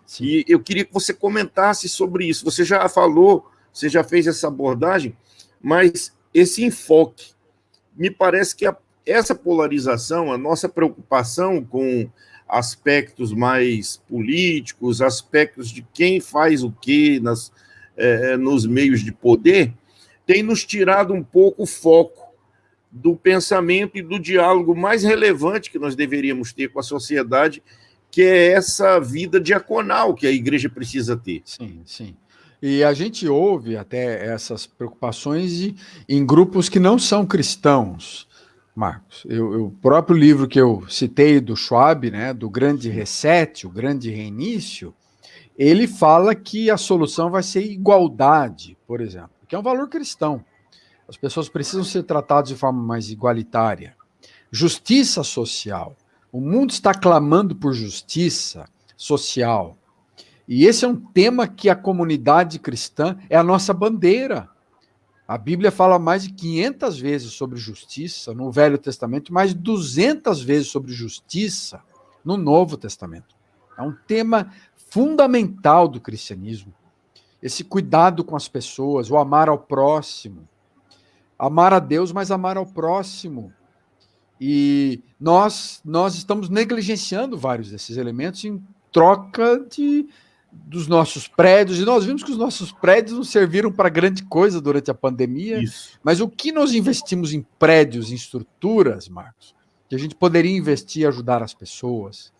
Sim. E eu queria que você comentasse sobre isso. Você já falou, você já fez essa abordagem, mas esse enfoque, me parece que essa polarização, a nossa preocupação com aspectos mais políticos, aspectos de quem faz o quê nos meios de poder, tem nos tirado um pouco o foco do pensamento e do diálogo mais relevante que nós deveríamos ter com a sociedade, que é essa vida diaconal que a igreja precisa ter. Sim, sim. E a gente ouve até essas preocupações em grupos que não são cristãos, Marcos. O próprio livro que eu citei do Schwab, né, do Grande Reset, o Grande Reinício, ele fala que a solução vai ser igualdade, por exemplo, que é um valor cristão. As pessoas precisam ser tratadas de forma mais igualitária. Justiça social. O mundo está clamando por justiça social. E esse é um tema que a comunidade cristã é a nossa bandeira. A Bíblia fala mais de 500 vezes sobre justiça no Velho Testamento, mais 200 vezes sobre justiça no Novo Testamento. É um tema fundamental do cristianismo. Esse cuidado com as pessoas, o amar ao próximo. Amar a Deus, mas amar ao próximo. E nós estamos negligenciando vários desses elementos em troca dos nossos prédios. E nós vimos que os nossos prédios não serviram para grande coisa durante a pandemia. Isso. Mas o que nós investimos em prédios, em estruturas, Marcos, que a gente poderia investir e ajudar as pessoas.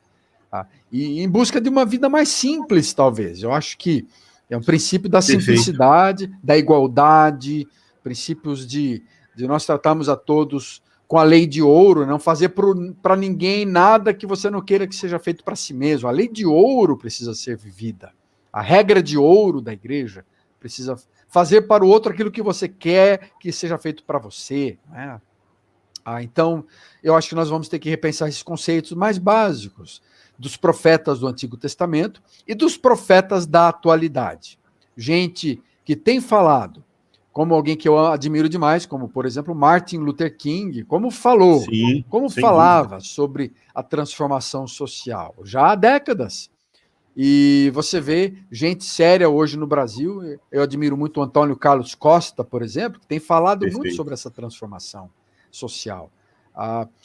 E em busca de uma vida mais simples, talvez. Eu acho que é um princípio da simplicidade, da igualdade, princípios de nós tratarmos a todos com a lei de ouro, não fazer para ninguém nada que você não queira que seja feito para si mesmo. A lei de ouro precisa ser vivida. A regra de ouro da igreja precisa fazer para o outro aquilo que você quer que seja feito para você. Né? Então, eu acho que nós vamos ter que repensar esses conceitos mais básicos dos profetas do Antigo Testamento e dos profetas da atualidade. Gente que tem falado, como alguém que eu admiro demais, como, por exemplo, Martin Luther King, como falou, Sim, como falava sobre a transformação social, já há décadas. E você vê gente séria hoje no Brasil, eu admiro muito o Antônio Carlos Costa, por exemplo, que tem falado muito sobre essa transformação social.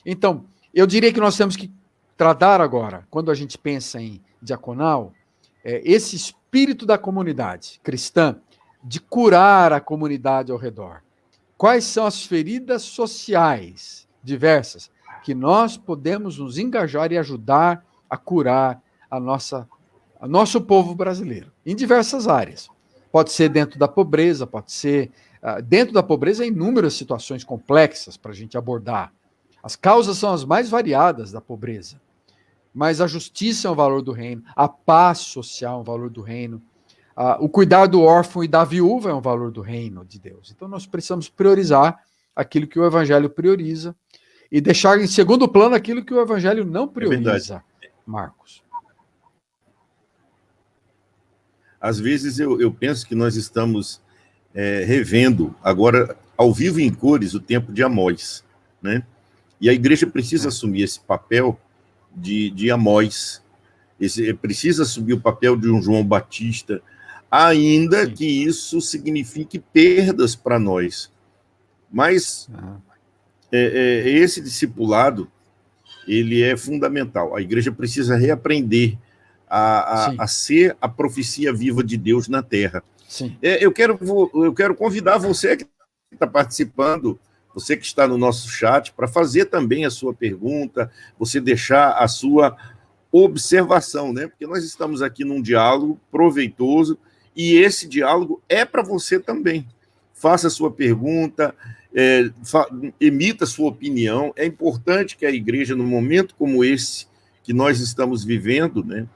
Então, eu diria que nós temos que tratar agora, quando a gente pensa em diaconal, esse espírito da comunidade cristã, de curar a comunidade ao redor. Quais são as feridas sociais diversas que nós podemos nos engajar e ajudar a curar a nossa nosso povo brasileiro, em diversas áreas. Pode ser dentro da pobreza, pode ser... dentro da pobreza, há inúmeras situações complexas para a gente abordar. As causas são as mais variadas da pobreza. Mas a justiça é um valor do reino, a paz social é um valor do reino, o cuidar do órfão e da viúva é um valor do reino de Deus. Então nós precisamos priorizar aquilo que o Evangelho prioriza e deixar em segundo plano aquilo que o Evangelho não prioriza, Marcos. Às vezes eu penso que nós estamos revendo agora, ao vivo e em cores, o tempo de Amós, né? E a igreja precisa assumir esse papel de Amós, precisa assumir o papel de um João Batista, ainda Sim. que isso signifique perdas para nós. Mas esse discipulado, ele é fundamental. A igreja precisa reaprender a ser a profecia viva de Deus na Terra. Sim. Eu quero convidar você que está participando, você que está no nosso chat, para fazer também a sua pergunta, você deixar a sua observação, né? Porque nós estamos aqui num diálogo proveitoso e esse diálogo é para você também. Faça a sua pergunta, emita a sua opinião. É importante que a igreja, num momento como esse que nós estamos vivendo, né?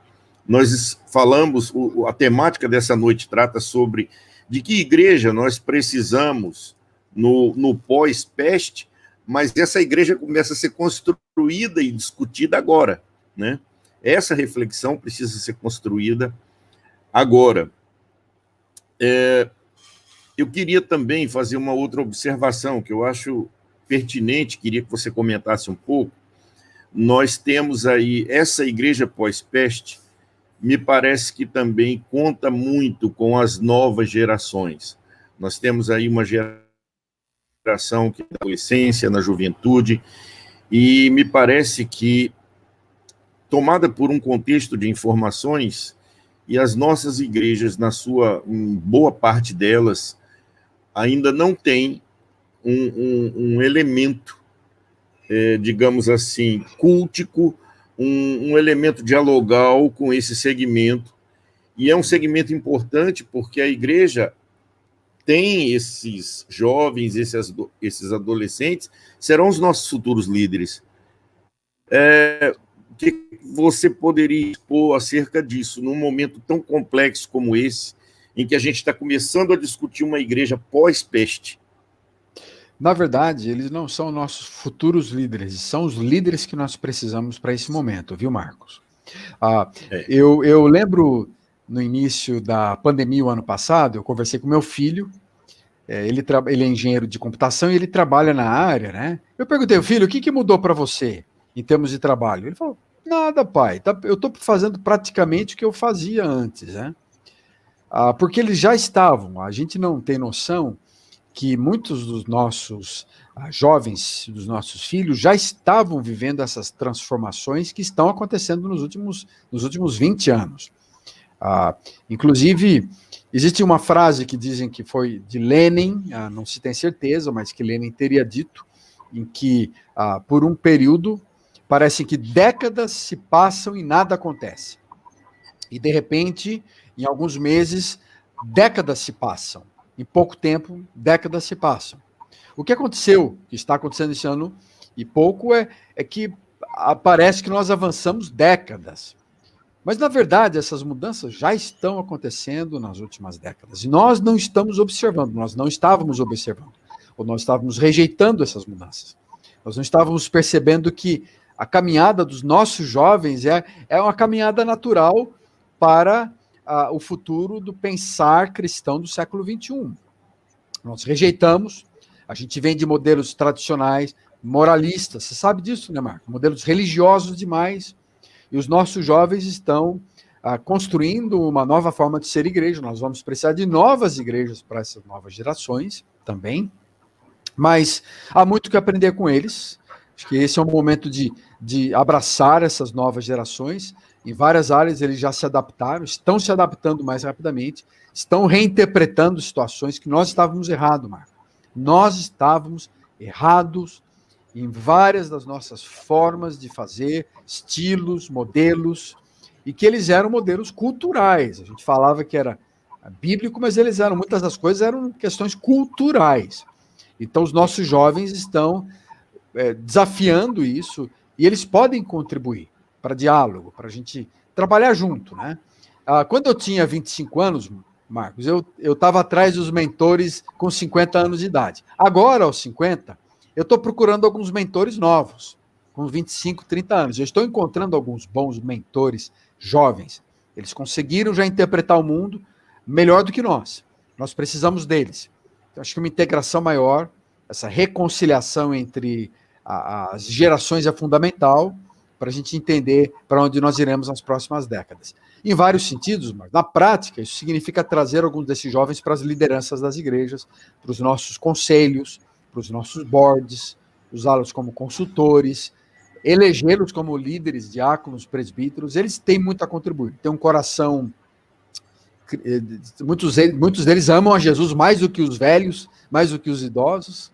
Nós falamos, a temática dessa noite trata sobre de que igreja nós precisamos no pós-peste, mas essa igreja começa a ser construída e discutida agora, né? Essa reflexão precisa ser construída agora. Eu queria também fazer uma outra observação que eu acho pertinente, queria que você comentasse um pouco. Nós temos aí essa igreja pós-peste, me parece que também conta muito com as novas gerações. Nós temos aí uma geração que é na adolescência, na juventude, e me parece que, tomada por um contexto de informações, e as nossas igrejas, em boa parte delas, ainda não tem um elemento, digamos assim, cultico, um elemento dialogal com esse segmento, e é um segmento importante porque a igreja tem esses jovens, esses adolescentes, serão os nossos futuros líderes. O que você poderia expor acerca disso, num momento tão complexo como esse, em que a gente está começando a discutir uma igreja pós-peste? Na verdade, eles não são nossos futuros líderes, são os líderes que nós precisamos para esse momento, viu, Marcos? Eu lembro, no início da pandemia, o ano passado, eu conversei com meu filho, ele é engenheiro de computação e ele trabalha na área, né? Eu perguntei, filho, o que mudou para você em termos de trabalho? Ele falou, nada, pai, eu estou fazendo praticamente o que eu fazia antes, né? Porque eles já estavam, a gente não tem noção que muitos dos nossos jovens, dos nossos filhos, já estavam vivendo essas transformações que estão acontecendo nos últimos 20 anos. Inclusive, existe uma frase que dizem que foi de Lenin, não se tem certeza, mas que Lenin teria dito, em que, por um período, parece que décadas se passam e nada acontece. E, de repente, em alguns meses, décadas se passam. Em pouco tempo, décadas se passam. O que aconteceu, que está acontecendo esse ano, e pouco, é que parece que nós avançamos décadas. Mas, na verdade, essas mudanças já estão acontecendo nas últimas décadas. E nós não estamos observando, nós não estávamos observando, ou nós estávamos rejeitando essas mudanças. Nós não estávamos percebendo que a caminhada dos nossos jovens é uma caminhada natural para o futuro do pensar cristão do século XXI. Nós rejeitamos, a gente vem de modelos tradicionais, moralistas, você sabe disso, né, Marco? Modelos religiosos demais, e os nossos jovens estão construindo uma nova forma de ser igreja. Nós vamos precisar de novas igrejas para essas novas gerações também, mas há muito que aprender com eles. Acho que esse é o momento de abraçar essas novas gerações. Em várias áreas eles já se adaptaram, estão se adaptando mais rapidamente, estão reinterpretando situações que nós estávamos errados, Marco. Nós estávamos errados em várias das nossas formas de fazer, estilos, modelos, e que eles eram modelos culturais. A gente falava que era bíblico, mas muitas das coisas eram questões culturais. Então, os nossos jovens estão desafiando isso e eles podem contribuir para diálogo, para a gente trabalhar junto, né? Quando eu tinha 25 anos, Marcos, eu estava atrás dos mentores com 50 anos de idade. Agora, aos 50, eu estou procurando alguns mentores novos, com 25, 30 anos. Eu estou encontrando alguns bons mentores jovens. Eles conseguiram já interpretar o mundo melhor do que nós. Nós precisamos deles. Então, acho que uma integração maior, essa reconciliação entre as gerações é fundamental para a gente entender para onde nós iremos nas próximas décadas. Em vários sentidos, mas na prática, isso significa trazer alguns desses jovens para as lideranças das igrejas, para os nossos conselhos, para os nossos boards, usá-los como consultores, elegê-los como líderes, diáconos, presbíteros. Eles têm muito a contribuir. Têm um coração... Muitos deles amam a Jesus mais do que os velhos, mais do que os idosos,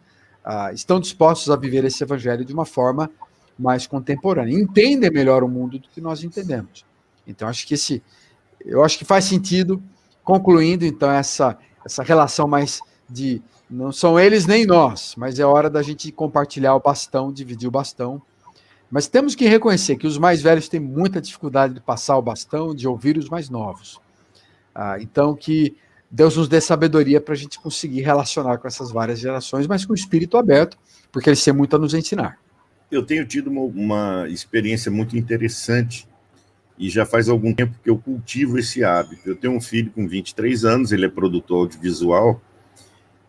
estão dispostos a viver esse evangelho de uma forma mais contemporânea. Entendem melhor o mundo do que nós entendemos. Então, eu acho que faz sentido, concluindo, então, essa relação mais de não são eles nem nós, mas é hora da gente compartilhar o bastão, dividir o bastão. Mas temos que reconhecer que os mais velhos têm muita dificuldade de passar o bastão, de ouvir os mais novos. Então, que Deus nos dê sabedoria para a gente conseguir relacionar com essas várias gerações, mas com o espírito aberto, porque eles têm muito a nos ensinar. Eu tenho tido uma experiência muito interessante e já faz algum tempo que eu cultivo esse hábito. Eu tenho um filho com 23 anos, ele é produtor audiovisual,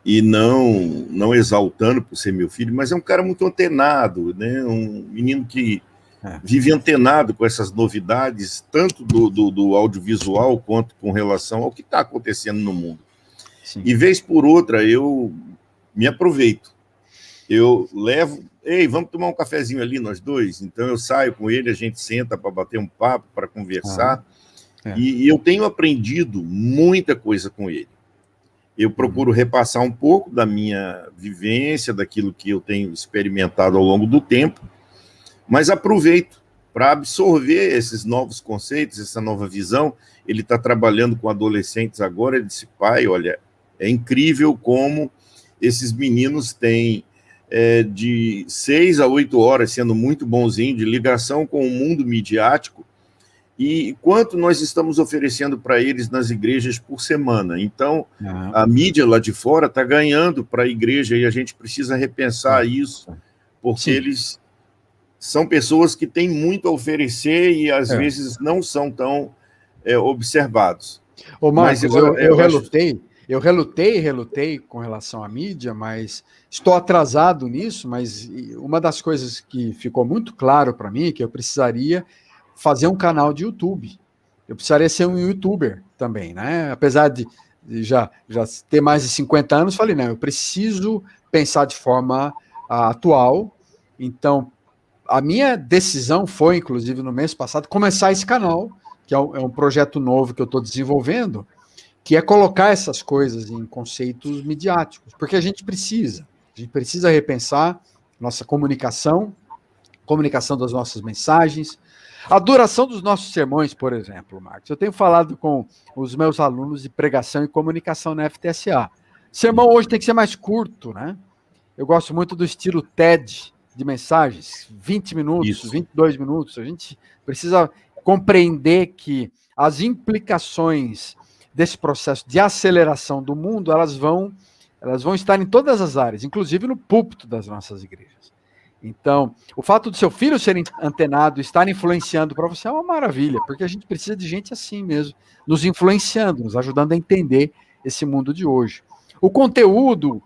e não exaltando por ser meu filho, mas é um cara muito antenado, né? Um menino que vive antenado com essas novidades, tanto do audiovisual quanto com relação ao que está acontecendo no mundo. Sim. E vez por outra eu me aproveito. Eu levo, vamos tomar um cafezinho ali nós dois? Então eu saio com ele, a gente senta para bater um papo, para conversar, e eu tenho aprendido muita coisa com ele. Eu procuro repassar um pouco da minha vivência, daquilo que eu tenho experimentado ao longo do tempo, mas aproveito para absorver esses novos conceitos, essa nova visão. Ele está trabalhando com adolescentes agora, ele disse, pai, olha, é incrível como esses meninos têm de 6 a 8 horas, sendo muito bonzinho, de ligação com o mundo midiático, e quanto nós estamos oferecendo para eles nas igrejas por semana. Então, a mídia lá de fora está ganhando para a igreja, e a gente precisa repensar isso, porque eles são pessoas que têm muito a oferecer e, às vezes, não são tão observados. Ô, Marcos, eu relutei com relação à mídia, mas estou atrasado nisso, mas uma das coisas que ficou muito claro para mim é que eu precisaria fazer um canal de YouTube. Eu precisaria ser um youtuber também, né? Apesar de já ter mais de 50 anos, falei, não, eu preciso pensar de forma atual. Então, a minha decisão foi, inclusive, no mês passado, começar esse canal, que é um projeto novo que eu estou desenvolvendo, que é colocar essas coisas em conceitos midiáticos, porque a gente precisa repensar nossa comunicação das nossas mensagens, a duração dos nossos sermões, por exemplo, Marcos. Eu tenho falado com os meus alunos de pregação e comunicação na FTSA. Sermão hoje tem que ser mais curto, né? Eu gosto muito do estilo TED de mensagens, 20 minutos, 22 minutos. A gente precisa compreender que as implicações desse processo de aceleração do mundo, elas vão estar em todas as áreas, inclusive no púlpito das nossas igrejas. Então, o fato do seu filho ser antenado, estar influenciando para você é uma maravilha, porque a gente precisa de gente assim mesmo, nos influenciando, nos ajudando a entender esse mundo de hoje. O conteúdo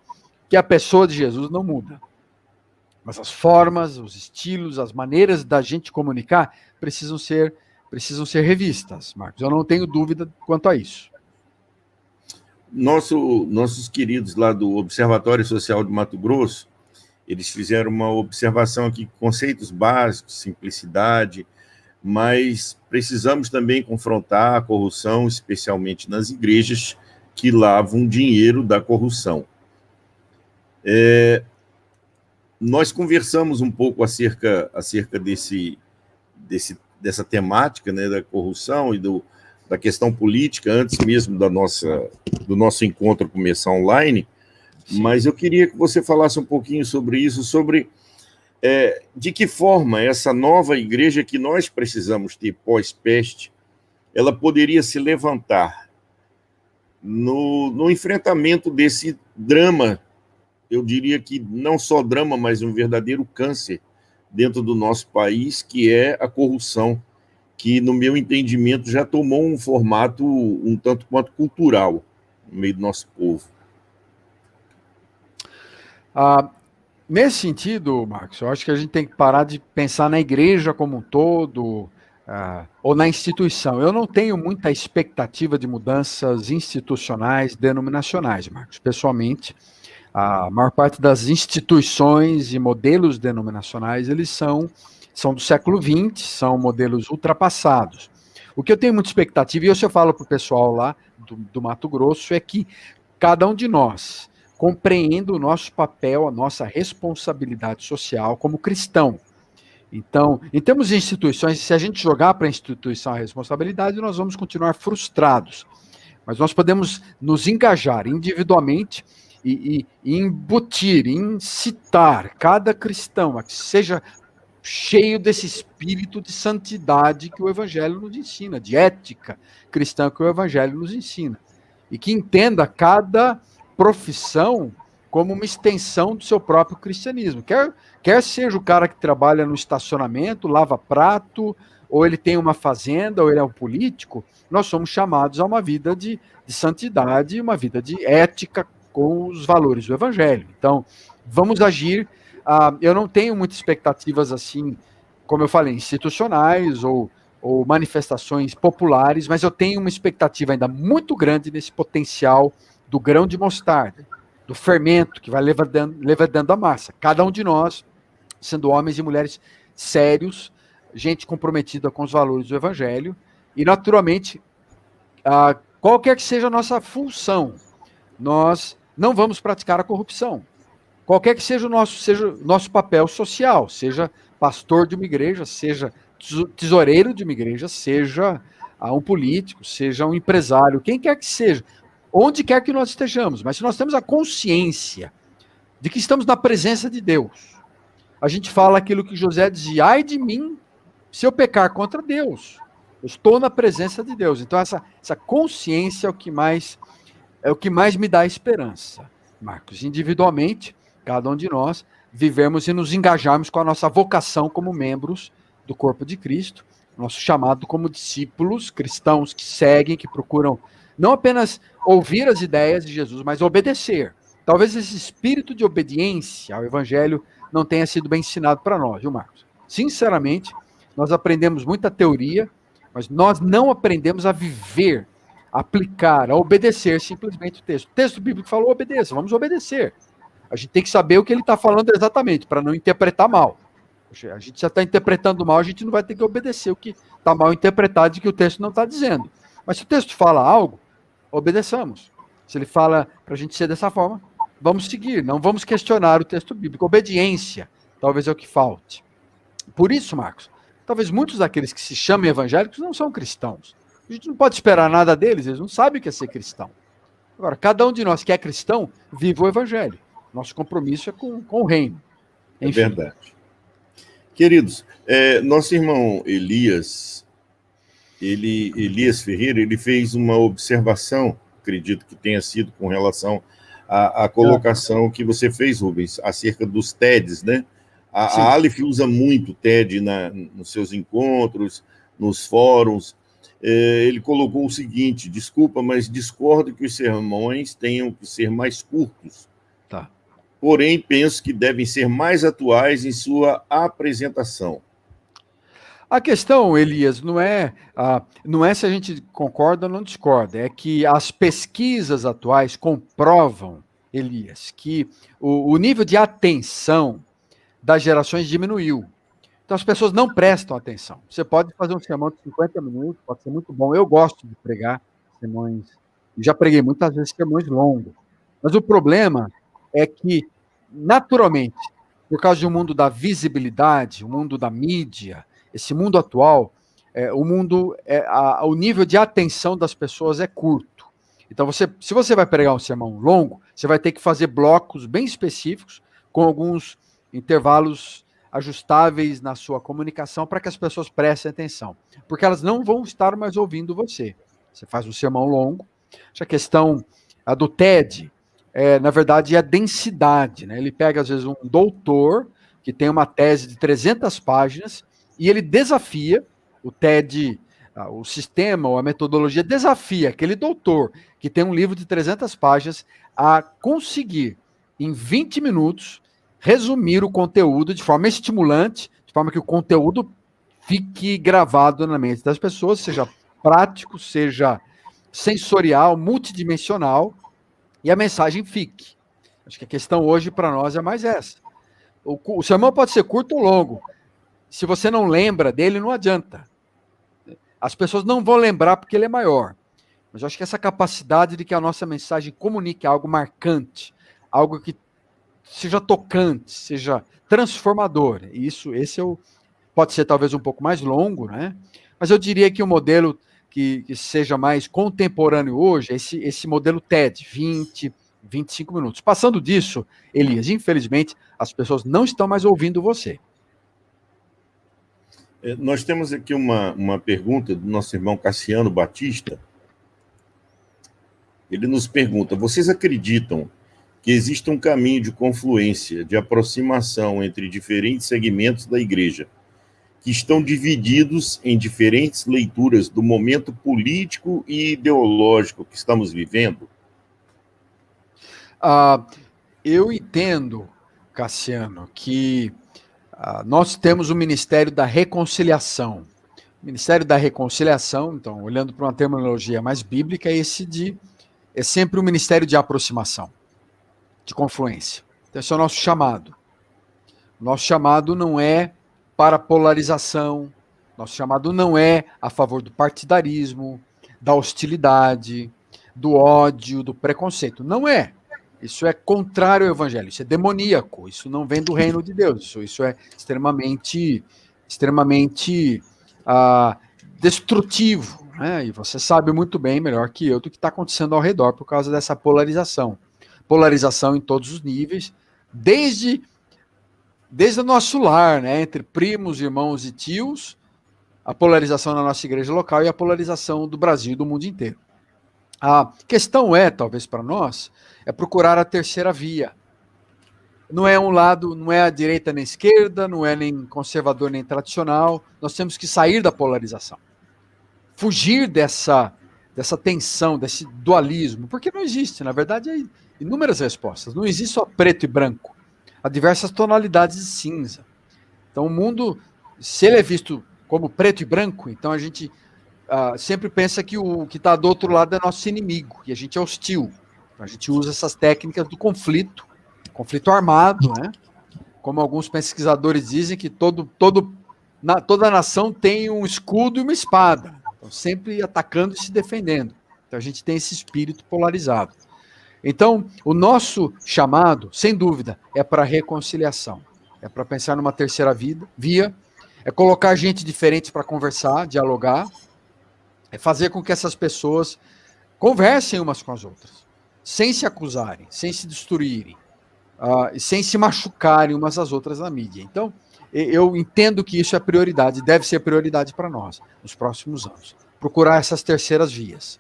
que a pessoa de Jesus não muda, mas as formas, os estilos, as maneiras da gente comunicar precisam ser revistas, Marcos. Eu não tenho dúvida quanto a isso. Nossos queridos lá do Observatório Social de Mato Grosso, eles fizeram uma observação aqui, conceitos básicos, simplicidade, mas precisamos também confrontar a corrupção, especialmente nas igrejas que lavam dinheiro da corrupção. Nós conversamos um pouco acerca dessa temática, né, da corrupção e da questão política, antes mesmo do nosso encontro começar online. Sim. Mas eu queria que você falasse um pouquinho sobre isso, sobre de que forma essa nova igreja que nós precisamos ter pós-peste, ela poderia se levantar no enfrentamento desse drama, eu diria que não só drama, mas um verdadeiro câncer dentro do nosso país, que é a corrupção, que, no meu entendimento, já tomou um formato um tanto quanto cultural no meio do nosso povo. Nesse sentido, Marcos, eu acho que a gente tem que parar de pensar na igreja como um todo, ou na instituição. Eu não tenho muita expectativa de mudanças institucionais, denominacionais, Marcos. Pessoalmente, a maior parte das instituições e modelos denominacionais, eles são do século XX, são modelos ultrapassados. O que eu tenho muita expectativa, e isso eu falo para o pessoal lá do Mato Grosso, é que cada um de nós compreenda o nosso papel, a nossa responsabilidade social como cristão. Então, em termos de instituições, se a gente jogar para a instituição a responsabilidade, nós vamos continuar frustrados. Mas nós podemos nos engajar individualmente e embutir, incitar cada cristão a que seja cheio desse espírito de santidade que o Evangelho nos ensina, de ética cristã que o Evangelho nos ensina. E que entenda cada profissão como uma extensão do seu próprio cristianismo. Quer seja o cara que trabalha no estacionamento, lava prato, ou ele tem uma fazenda, ou ele é um político, nós somos chamados a uma vida de santidade, uma vida de ética com os valores do Evangelho. Então, vamos agir. Eu não tenho muitas expectativas assim, como eu falei, institucionais ou manifestações populares, mas eu tenho uma expectativa ainda muito grande nesse potencial do grão de mostarda, do fermento que vai levantando a massa. Cada um de nós, sendo homens e mulheres sérios, gente comprometida com os valores do Evangelho, e naturalmente, qualquer que seja a nossa função, nós não vamos praticar a corrupção. Qualquer que seja o nosso papel social, seja pastor de uma igreja, seja tesoureiro de uma igreja, seja um político, seja um empresário, quem quer que seja, onde quer que nós estejamos, mas se nós temos a consciência de que estamos na presença de Deus, a gente fala aquilo que José dizia: ai de mim se eu pecar contra Deus, eu estou na presença de Deus. Então essa consciência é o que mais me dá esperança, Marcos. Individualmente, cada um de nós vivemos e nos engajarmos com a nossa vocação como membros do corpo de Cristo, nosso chamado como discípulos cristãos que seguem, que procuram não apenas ouvir as ideias de Jesus, mas obedecer. Talvez esse espírito de obediência ao Evangelho não tenha sido bem ensinado para nós, viu, Marcos? Sinceramente, nós aprendemos muita teoria, mas nós não aprendemos a viver, a aplicar, a obedecer simplesmente o texto. O texto bíblico falou: obedeça, vamos obedecer. A gente tem que saber o que ele está falando exatamente, para não interpretar mal. A gente já está interpretando mal, a gente não vai ter que obedecer o que está mal interpretado e que o texto não está dizendo. Mas se o texto fala algo, obedeçamos. Se ele fala para a gente ser dessa forma, vamos seguir, não vamos questionar o texto bíblico. Obediência, talvez é o que falte. Por isso, Marcos, talvez muitos daqueles que se chamam evangélicos não são cristãos. A gente não pode esperar nada deles, eles não sabem o que é ser cristão. Agora, cada um de nós que é cristão, vive o evangelho. Nosso compromisso é com o reino. Enfim. É verdade. Queridos, nosso irmão Elias Ferreira, ele fez uma observação, acredito que tenha sido com relação à colocação que você fez, Rubens, acerca dos TEDs, né? A Aleph usa muito o TED nos seus encontros, nos fóruns. Ele colocou o seguinte: desculpa, mas discordo que os sermões tenham que ser mais curtos. Tá. Porém, penso que devem ser mais atuais em sua apresentação. A questão, Elias, não é se a gente concorda ou não discorda, é que as pesquisas atuais comprovam, Elias, que o nível de atenção das gerações diminuiu. Então as pessoas não prestam atenção. Você pode fazer um sermão de 50 minutos, pode ser muito bom. Eu gosto de pregar sermões, já preguei muitas vezes sermões longos. Mas o problema é que, naturalmente, por causa do mundo da visibilidade, o mundo da mídia, esse mundo atual, o mundo, o nível de atenção das pessoas é curto. Então, se você vai pregar um sermão longo, você vai ter que fazer blocos bem específicos, com alguns intervalos ajustáveis na sua comunicação para que as pessoas prestem atenção, porque elas não vão estar mais ouvindo você. Você faz um sermão longo. Essa questão do TED, na verdade, é a densidade, né? Ele pega, às vezes, um doutor que tem uma tese de 300 páginas e ele desafia o TED, o sistema ou a metodologia desafia aquele doutor que tem um livro de 300 páginas a conseguir, em 20 minutos, resumir o conteúdo de forma estimulante, de forma que o conteúdo fique gravado na mente das pessoas, seja prático, seja sensorial, multidimensional, e a mensagem fique. Acho que a questão hoje para nós é mais essa. O sermão pode ser curto ou longo. Se você não lembra dele, não adianta. As pessoas não vão lembrar porque ele é maior. Mas eu acho que essa capacidade de que a nossa mensagem comunique algo marcante, algo que seja tocante, seja transformador. Esse pode ser talvez um pouco mais longo, né? Mas eu diria que o modelo que seja mais contemporâneo hoje é esse modelo TED, 20, 25 minutos. Passando disso, Elias, infelizmente, as pessoas não estão mais ouvindo você. Nós temos aqui uma pergunta do nosso irmão Cassiano Batista. Ele nos pergunta: vocês acreditam que existe um caminho de confluência, de aproximação entre diferentes segmentos da igreja, que estão divididos em diferentes leituras do momento político e ideológico que estamos vivendo? Eu entendo, Cassiano, que nós temos o Ministério da Reconciliação. O Ministério da Reconciliação, então, olhando para uma terminologia mais bíblica, é sempre um ministério de aproximação, de confluência. Então, esse é o nosso chamado. Nosso chamado não é para polarização, nosso chamado não é a favor do partidarismo, da hostilidade, do ódio, do preconceito. Não é. Isso é contrário ao evangelho, isso é demoníaco, isso não vem do reino de Deus, isso é extremamente destrutivo, né? E você sabe muito bem, melhor que eu, do que está acontecendo ao redor por causa dessa polarização. Polarização em todos os níveis, desde o nosso lar, né? Entre primos, irmãos e tios, a polarização na nossa igreja local e a polarização do Brasil e do mundo inteiro. A questão talvez para nós, é procurar a terceira via. Não é um lado, não é a direita nem a esquerda, não é nem conservador nem tradicional. Nós temos que sair da polarização. Fugir dessa tensão, desse dualismo, porque não existe, na verdade, há inúmeras respostas. Não existe só preto e branco. Há diversas tonalidades de cinza. Então o mundo, se ele é visto como preto e branco, então a gente sempre pensa que o que está do outro lado é nosso inimigo, e a gente é hostil. Então, a gente usa essas técnicas do conflito armado, né? Como alguns pesquisadores dizem, que toda nação tem um escudo e uma espada, então, sempre atacando e se defendendo. Então a gente tem esse espírito polarizado. Então, o nosso chamado, sem dúvida, é para reconciliação, é para pensar numa terceira via, é colocar gente diferente para conversar, dialogar, é fazer com que essas pessoas conversem umas com as outras, sem se acusarem, sem se destruírem, sem se machucarem umas às outras na mídia. Então, eu entendo que isso é prioridade, deve ser prioridade para nós, nos próximos anos. Procurar essas terceiras vias,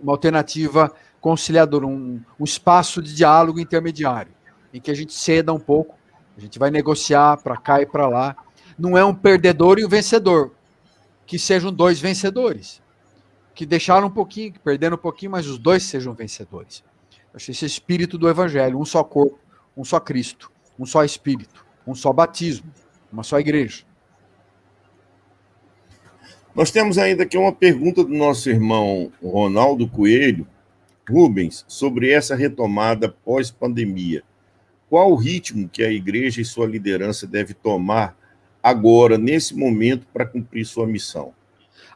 uma alternativa conciliadora, um espaço de diálogo intermediário, em que a gente ceda um pouco, a gente vai negociar para cá e para lá. Não é um perdedor e um vencedor, que sejam dois vencedores, que deixaram um pouquinho, que perderam um pouquinho, mas os dois sejam vencedores. Eu acho esse espírito do evangelho, um só corpo, um só Cristo, um só espírito, um só batismo, uma só igreja. Nós temos ainda aqui uma pergunta do nosso irmão Ronaldo Coelho. Rubens, sobre essa retomada pós-pandemia, qual o ritmo que a igreja e sua liderança deve tomar agora, nesse momento, para cumprir sua missão?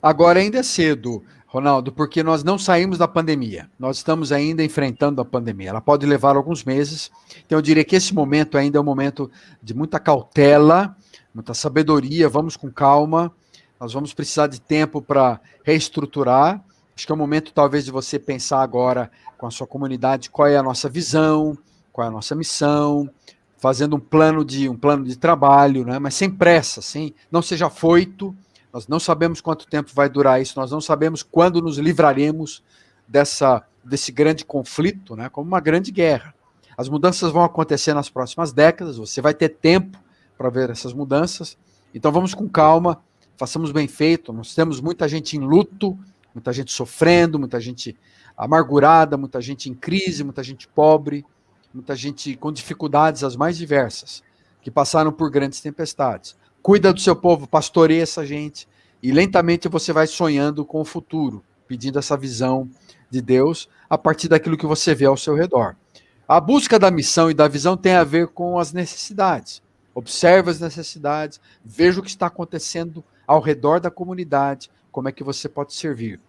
Agora ainda é cedo, Ronaldo, porque nós não saímos da pandemia. Nós estamos ainda enfrentando a pandemia. Ela pode levar alguns meses. Então eu diria que esse momento ainda é um momento de muita cautela, muita sabedoria. Vamos com calma. nós vamos precisar de tempo para reestruturar. Acho que é o momento, talvez, de você pensar agora com a sua comunidade qual é a nossa visão, qual é a nossa missão, fazendo um plano de trabalho, né? Mas sem pressa, não seja afoito. Nós não sabemos quanto tempo vai durar isso, nós não sabemos quando nos livraremos desse grande conflito, né? Como uma grande guerra. As mudanças vão acontecer nas próximas décadas, você vai ter tempo para ver essas mudanças. Então vamos com calma, façamos bem feito. Nós temos muita gente em luto, muita gente sofrendo, muita gente amargurada, muita gente em crise, muita gente pobre, muita gente com dificuldades as mais diversas, que passaram por grandes tempestades. Cuida do seu povo, pastoreia essa gente, e lentamente você vai sonhando com o futuro, pedindo essa visão de Deus a partir daquilo que você vê ao seu redor. A busca da missão e da visão tem a ver com as necessidades. Observe as necessidades, veja o que está acontecendo ao redor da comunidade, como é que você pode servir.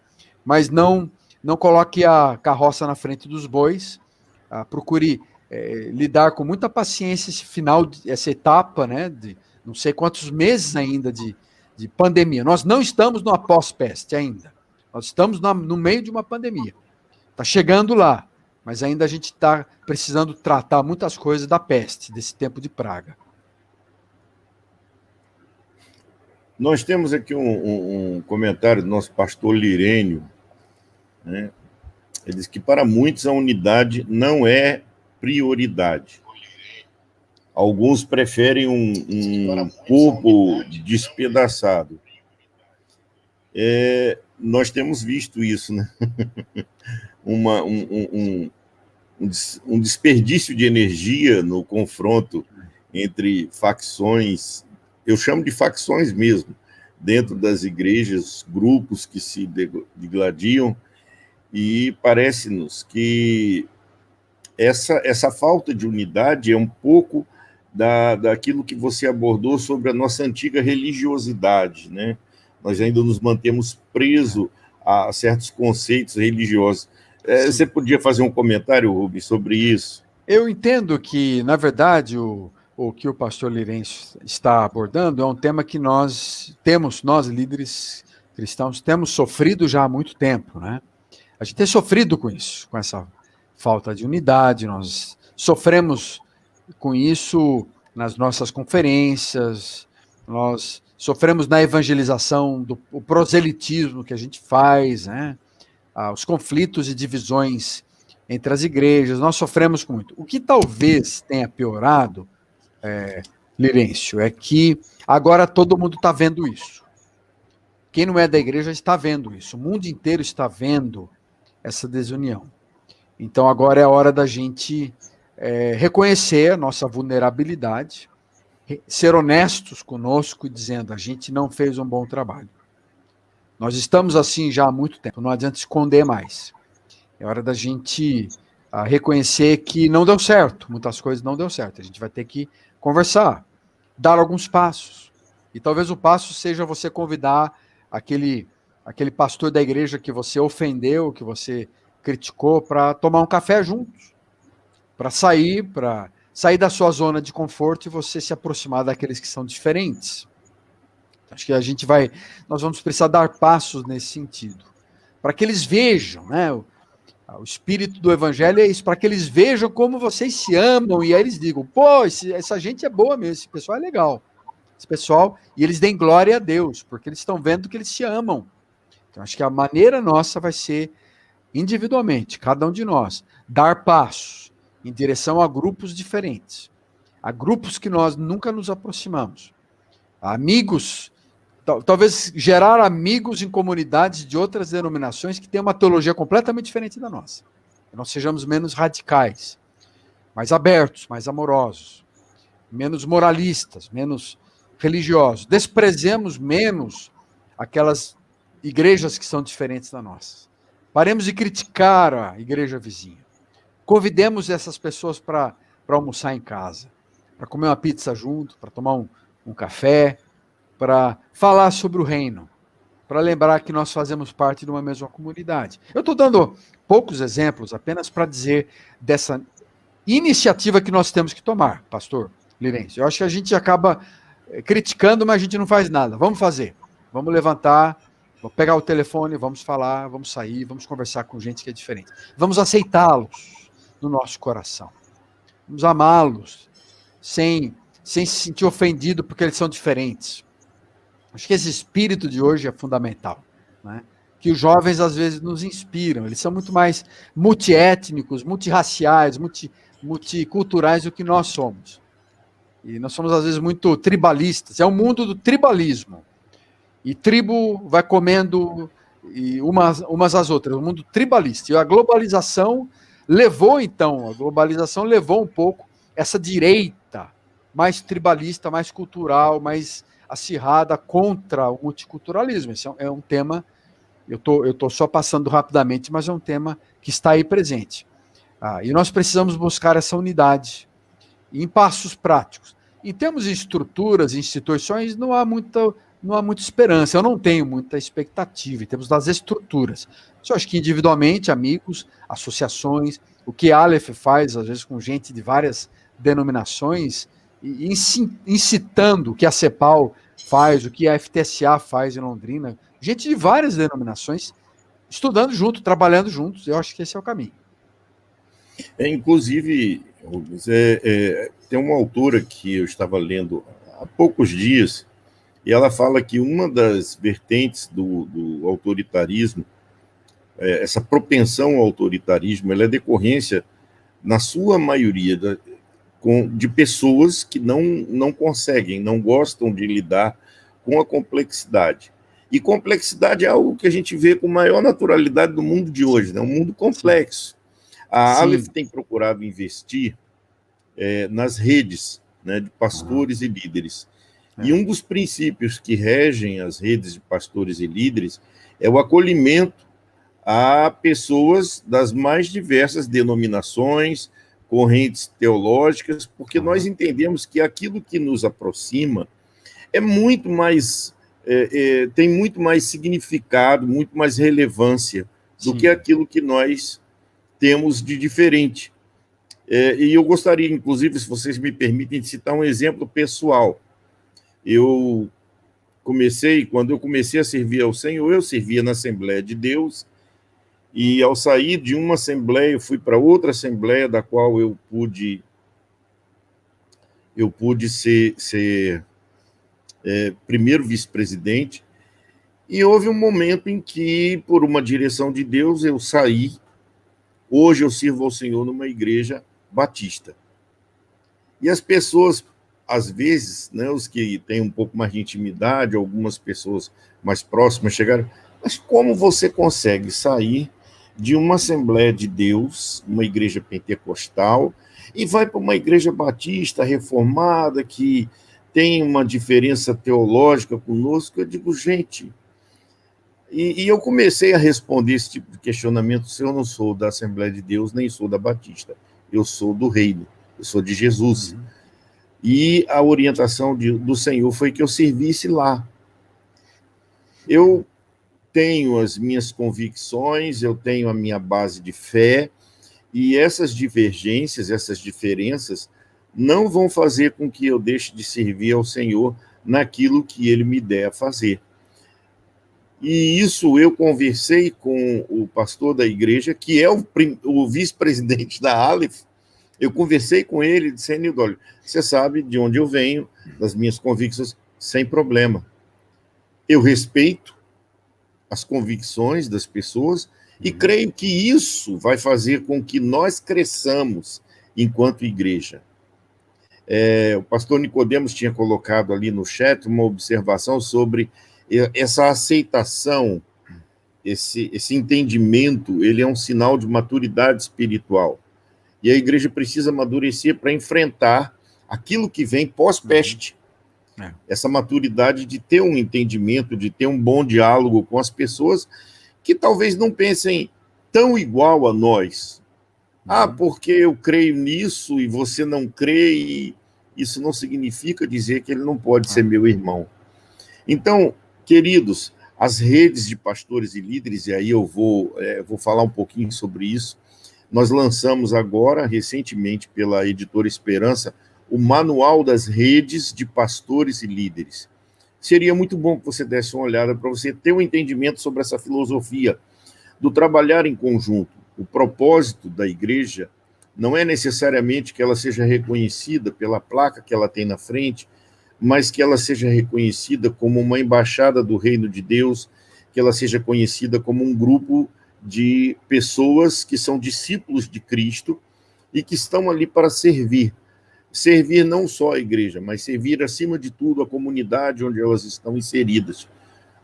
Mas não coloque a carroça na frente dos bois, procure lidar com muita paciência essa etapa, né, de não sei quantos meses ainda de pandemia. Nós não estamos no pós-peste ainda, nós estamos no meio de uma pandemia. Está chegando lá, mas ainda a gente está precisando tratar muitas coisas da peste, desse tempo de praga. Nós temos aqui um comentário do nosso pastor Lirênio, né? Ele diz que para muitos a unidade não é prioridade. Alguns preferem um corpo despedaçado. Nós temos visto isso, né? Um desperdício de energia no confronto entre facções, eu chamo de facções mesmo, dentro das igrejas, grupos que se digladiam, e parece-nos que essa falta de unidade é um pouco daquilo que você abordou sobre a nossa antiga religiosidade, né? Nós ainda nos mantemos presos a certos conceitos religiosos. Você podia fazer um comentário, Rubens, sobre isso? Eu entendo que, na verdade, o que o pastor Lirencio está abordando é um tema que nós líderes cristãos, temos sofrido já há muito tempo, né? A gente tem sofrido com isso, com essa falta de unidade, nós sofremos com isso nas nossas conferências, nós sofremos na evangelização, o proselitismo que a gente faz, né? Os conflitos e divisões entre as igrejas, nós sofremos com muito. O que talvez tenha piorado, Lirencio, é que agora todo mundo está vendo isso. Quem não é da igreja está vendo isso, o mundo inteiro está vendo essa desunião. Então agora é a hora da gente reconhecer a nossa vulnerabilidade, ser honestos conosco, dizendo, a gente não fez um bom trabalho. Nós estamos assim já há muito tempo, não adianta esconder mais. É hora da gente reconhecer que não deu certo, muitas coisas não deu certo. A gente vai ter que conversar, dar alguns passos. E talvez o passo seja você convidar aquele pastor da igreja que você ofendeu, que você criticou, para tomar um café juntos, para sair da sua zona de conforto e você se aproximar daqueles que são diferentes. Acho que nós vamos precisar dar passos nesse sentido, para que eles vejam, né? O espírito do evangelho é isso, para que eles vejam como vocês se amam, e aí eles digam, pô, essa gente é boa mesmo, esse pessoal é legal, e eles deem glória a Deus, porque eles estão vendo que eles se amam. Então, acho que a maneira nossa vai ser, individualmente, cada um de nós, dar passos em direção a grupos diferentes, a grupos que nós nunca nos aproximamos, a amigos, talvez gerar amigos em comunidades de outras denominações que têm uma teologia completamente diferente da nossa. Que nós sejamos menos radicais, mais abertos, mais amorosos, menos moralistas, menos religiosos. Desprezemos menos aquelas igrejas que são diferentes da nossa. Paremos de criticar a igreja vizinha. Convidemos essas pessoas para almoçar em casa, para comer uma pizza junto, para tomar um café, para falar sobre o reino, para lembrar que nós fazemos parte de uma mesma comunidade. Eu estou dando poucos exemplos apenas para dizer dessa iniciativa que nós temos que tomar, pastor Lirencio. Eu acho que a gente acaba criticando, mas a gente não faz nada. Vamos fazer. Vamos levantar, vamos pegar o telefone, vamos falar, vamos sair, vamos conversar com gente que é diferente. Vamos aceitá-los no nosso coração. Vamos amá-los sem se sentir ofendido porque eles são diferentes. Acho que esse espírito de hoje é fundamental, né? Que os jovens às vezes nos inspiram. Eles são muito mais multiétnicos, multirraciais, multiculturais do que nós somos. E nós somos às vezes muito tribalistas. É o mundo do tribalismo. E tribo vai comendo umas às outras. O mundo tribalista. E a globalização levou um pouco essa direita mais tribalista, mais cultural, mais acirrada contra o multiculturalismo. Esse é um tema, eu tô só passando rapidamente, mas é um tema que está aí presente. E nós precisamos buscar essa unidade em passos práticos. Em termos de estruturas, instituições, não há muita esperança. Eu não tenho muita expectativa em termos das estruturas. Eu acho que individualmente, amigos, associações, o que a Aleph faz, às vezes com gente de várias denominações, e incitando o que a CEPAL faz, o que a FTSA faz em Londrina, gente de várias denominações, estudando junto, trabalhando juntos, eu acho que esse é o caminho. Inclusive, Rubens, tem uma autora que eu estava lendo há poucos dias, e ela fala que uma das vertentes do autoritarismo, essa propensão ao autoritarismo, ela é decorrência, na sua maioria, de pessoas que não conseguem, não gostam de lidar com a complexidade. E complexidade é algo que a gente vê com maior naturalidade no mundo de hoje, né? Um mundo complexo. A Aleph tem procurado investir nas redes, né, de pastores e líderes. E um dos princípios que regem as redes de pastores e líderes é o acolhimento a pessoas das mais diversas denominações, correntes teológicas, porque nós entendemos que aquilo que nos aproxima é muito mais, tem muito mais significado, muito mais relevância do que aquilo que nós temos de diferente. E eu gostaria, inclusive, se vocês me permitem, de citar um exemplo pessoal. Quando eu comecei a servir ao Senhor, eu servia na Assembleia de Deus, e ao sair de uma assembleia, eu fui para outra assembleia, da qual eu pude ser primeiro vice-presidente, e houve um momento em que, por uma direção de Deus, eu saí. Hoje eu sirvo ao Senhor numa igreja batista. E as pessoas, às vezes, né, os que têm um pouco mais de intimidade, algumas pessoas mais próximas chegaram, mas como você consegue sair de uma Assembleia de Deus, uma igreja pentecostal, e vai para uma igreja batista reformada, que tem uma diferença teológica conosco? Eu digo, gente... E eu comecei a responder esse tipo de questionamento: se eu não sou da Assembleia de Deus, nem sou da Batista, eu sou do Reino, eu sou de Jesus. E a orientação do Senhor foi que eu servisse lá. Eu tenho as minhas convicções, eu tenho a minha base de fé, e essas divergências, essas diferenças, não vão fazer com que eu deixe de servir ao Senhor naquilo que Ele me der a fazer. E isso eu conversei com o pastor da igreja, que é o vice-presidente da Aleph. Eu conversei com ele e disse: Nildo, olha, você sabe de onde eu venho, das minhas convicções, sem problema. Eu respeito as convicções das pessoas e creio que isso vai fazer com que nós cresçamos enquanto igreja. O pastor Nicodemos tinha colocado ali no chat uma observação sobre essa aceitação, esse entendimento. Ele é um sinal de maturidade espiritual. E a igreja precisa amadurecer para enfrentar aquilo que vem pós-peste. Essa maturidade de ter um entendimento, de ter um bom diálogo com as pessoas que talvez não pensem tão igual a nós. Porque eu creio nisso e você não crê, e isso não significa dizer que ele não pode ser meu irmão. Então, queridos, as redes de pastores e líderes, e aí eu vou falar um pouquinho sobre isso. Nós lançamos agora, recentemente, pela editora Esperança, o Manual das Redes de Pastores e Líderes. seria muito bom que você desse uma olhada para você ter um entendimento sobre essa filosofia do trabalhar em conjunto. O propósito da igreja não é necessariamente que ela seja reconhecida pela placa que ela tem na frente, mas que ela seja reconhecida como uma embaixada do reino de Deus, que ela seja conhecida como um grupo de pessoas que são discípulos de Cristo e que estão ali para servir. Servir não só a igreja, mas servir, acima de tudo, a comunidade onde elas estão inseridas.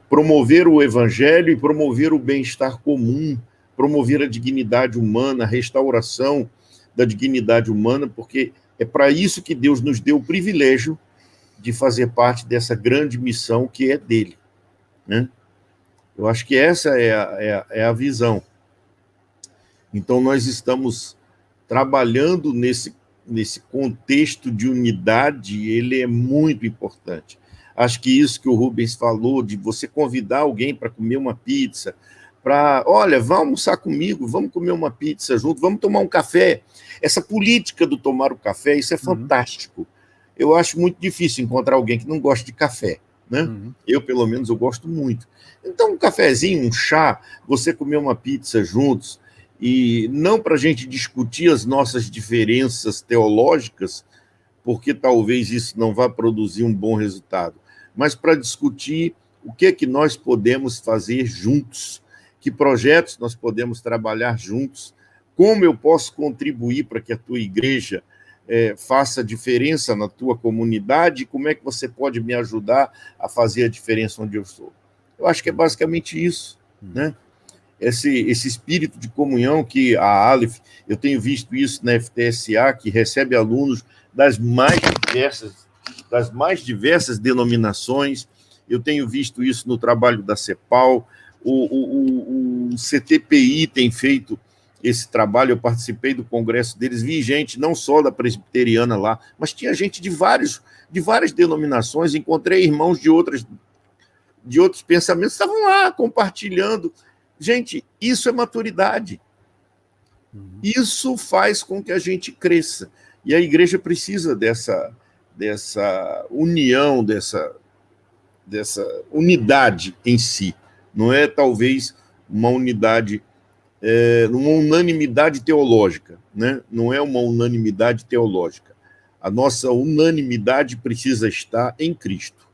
Promover o evangelho e promover o bem-estar comum, promover a dignidade humana, a restauração da dignidade humana, porque é para isso que Deus nos deu o privilégio de fazer parte dessa grande missão que é dele, né? Eu acho que essa é a visão. Então, nós estamos trabalhando nesse contexto de unidade, ele é muito importante. Acho que isso que o Rubens falou, de você convidar alguém para comer uma pizza, olha, vamos almoçar comigo, vamos comer uma pizza junto, vamos tomar um café. Essa política do tomar o café, isso é fantástico. Eu acho muito difícil encontrar alguém que não gosta de café, né? Eu, pelo menos, eu gosto muito. Então, um cafezinho, um chá, você comer uma pizza juntos, e não para a gente discutir as nossas diferenças teológicas, porque talvez isso não vá produzir um bom resultado, mas para discutir o que é que nós podemos fazer juntos, que projetos nós podemos trabalhar juntos, como eu posso contribuir para que a tua igreja faça diferença na tua comunidade, como é que você pode me ajudar a fazer a diferença onde eu estou. Eu acho que é basicamente isso, né? Esse espírito de comunhão que a Aleph, eu tenho visto isso na FTSA, que recebe alunos das mais diversas denominações, eu tenho visto isso no trabalho da CEPAL, o CTPI tem feito esse trabalho, eu participei do congresso deles, vi gente não só da presbiteriana lá, mas tinha gente de várias denominações, encontrei irmãos de outros pensamentos, estavam lá compartilhando. Gente, isso é maturidade. Isso faz com que a gente cresça. E a igreja precisa dessa união, dessa unidade em si. Não é, talvez, uma unidade, uma unanimidade teológica, né? Não é uma unanimidade teológica. A nossa unanimidade precisa estar em Cristo.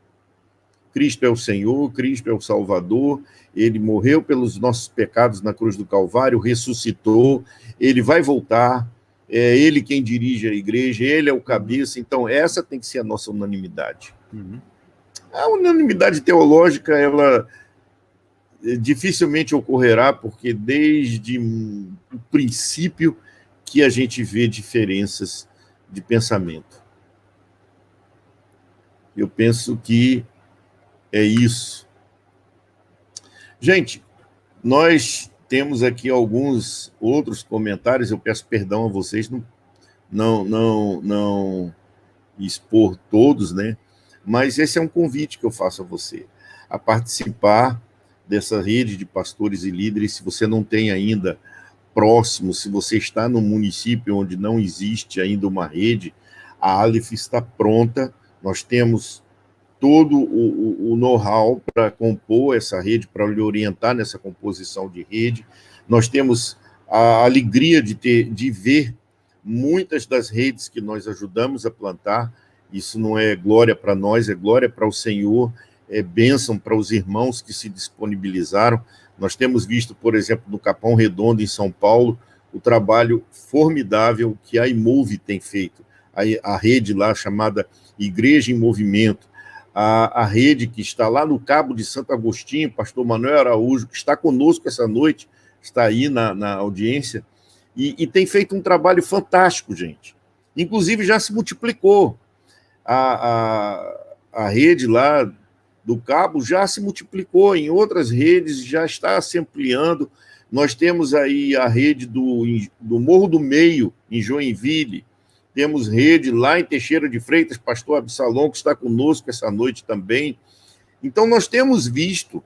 Cristo é o Senhor, Cristo é o Salvador, ele morreu pelos nossos pecados na cruz do Calvário, ressuscitou, ele vai voltar, é ele quem dirige a igreja, ele é o cabeça, então essa tem que ser a nossa unanimidade. A unanimidade teológica, ela dificilmente ocorrerá, porque desde o princípio que a gente vê diferenças de pensamento. Eu penso que é isso. Gente, nós temos aqui alguns outros comentários, eu peço perdão a vocês não expor todos, né? Mas esse é um convite que eu faço a você, a participar dessa rede de pastores e líderes. Se você não tem ainda próximo, se você está num município onde não existe ainda uma rede, a Aleph está pronta, nós temos todo o know-how para compor essa rede, para lhe orientar nessa composição de rede. Nós temos a alegria de ver muitas das redes que nós ajudamos a plantar. Isso não é glória para nós, é glória para o Senhor, é bênção para os irmãos que se disponibilizaram. Nós temos visto, por exemplo, no Capão Redondo, em São Paulo, o trabalho formidável que a Imove tem feito. A rede lá chamada Igreja em Movimento, a rede que está lá no Cabo de Santo Agostinho, pastor Manuel Araújo, que está conosco essa noite, está aí na audiência, e tem feito um trabalho fantástico, gente. Inclusive, já se multiplicou. A rede lá do Cabo já se multiplicou em outras redes, já está se ampliando. Nós temos aí a rede do Morro do Meio, em Joinville. Temos rede lá em Teixeira de Freitas, pastor Absalom, que está conosco essa noite também. Então, nós temos visto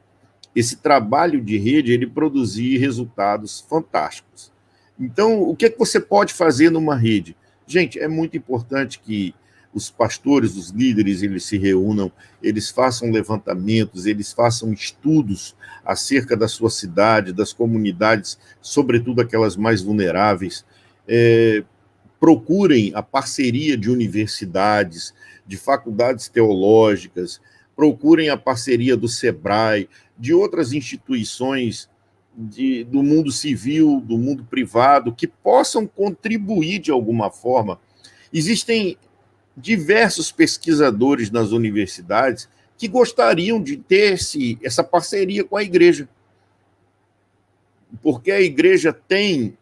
esse trabalho de rede, ele produzir resultados fantásticos. Então, o que é que você pode fazer numa rede? Gente, é muito importante que os pastores, os líderes, eles se reúnam, eles façam levantamentos, eles façam estudos acerca da sua cidade, das comunidades, sobretudo aquelas mais vulneráveis, procurem a parceria de universidades, de faculdades teológicas, procurem a parceria do SEBRAE, de outras instituições do mundo civil, do mundo privado, que possam contribuir de alguma forma. Existem diversos pesquisadores nas universidades que gostariam de ter essa parceria com a igreja, porque a igreja tem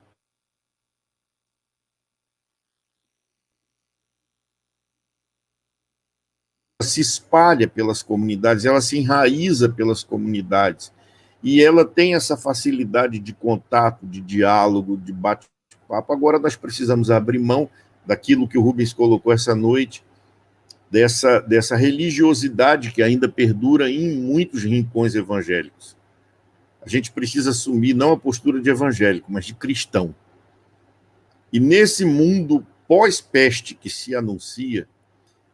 se espalha pelas comunidades, ela se enraiza pelas comunidades, e ela tem essa facilidade de contato, de diálogo, de bate-papo. Agora nós precisamos abrir mão daquilo que o Rubens colocou essa noite, dessa religiosidade que ainda perdura em muitos rincões evangélicos. A gente precisa assumir não a postura de evangélico, mas de cristão. E nesse mundo pós-peste que se anuncia,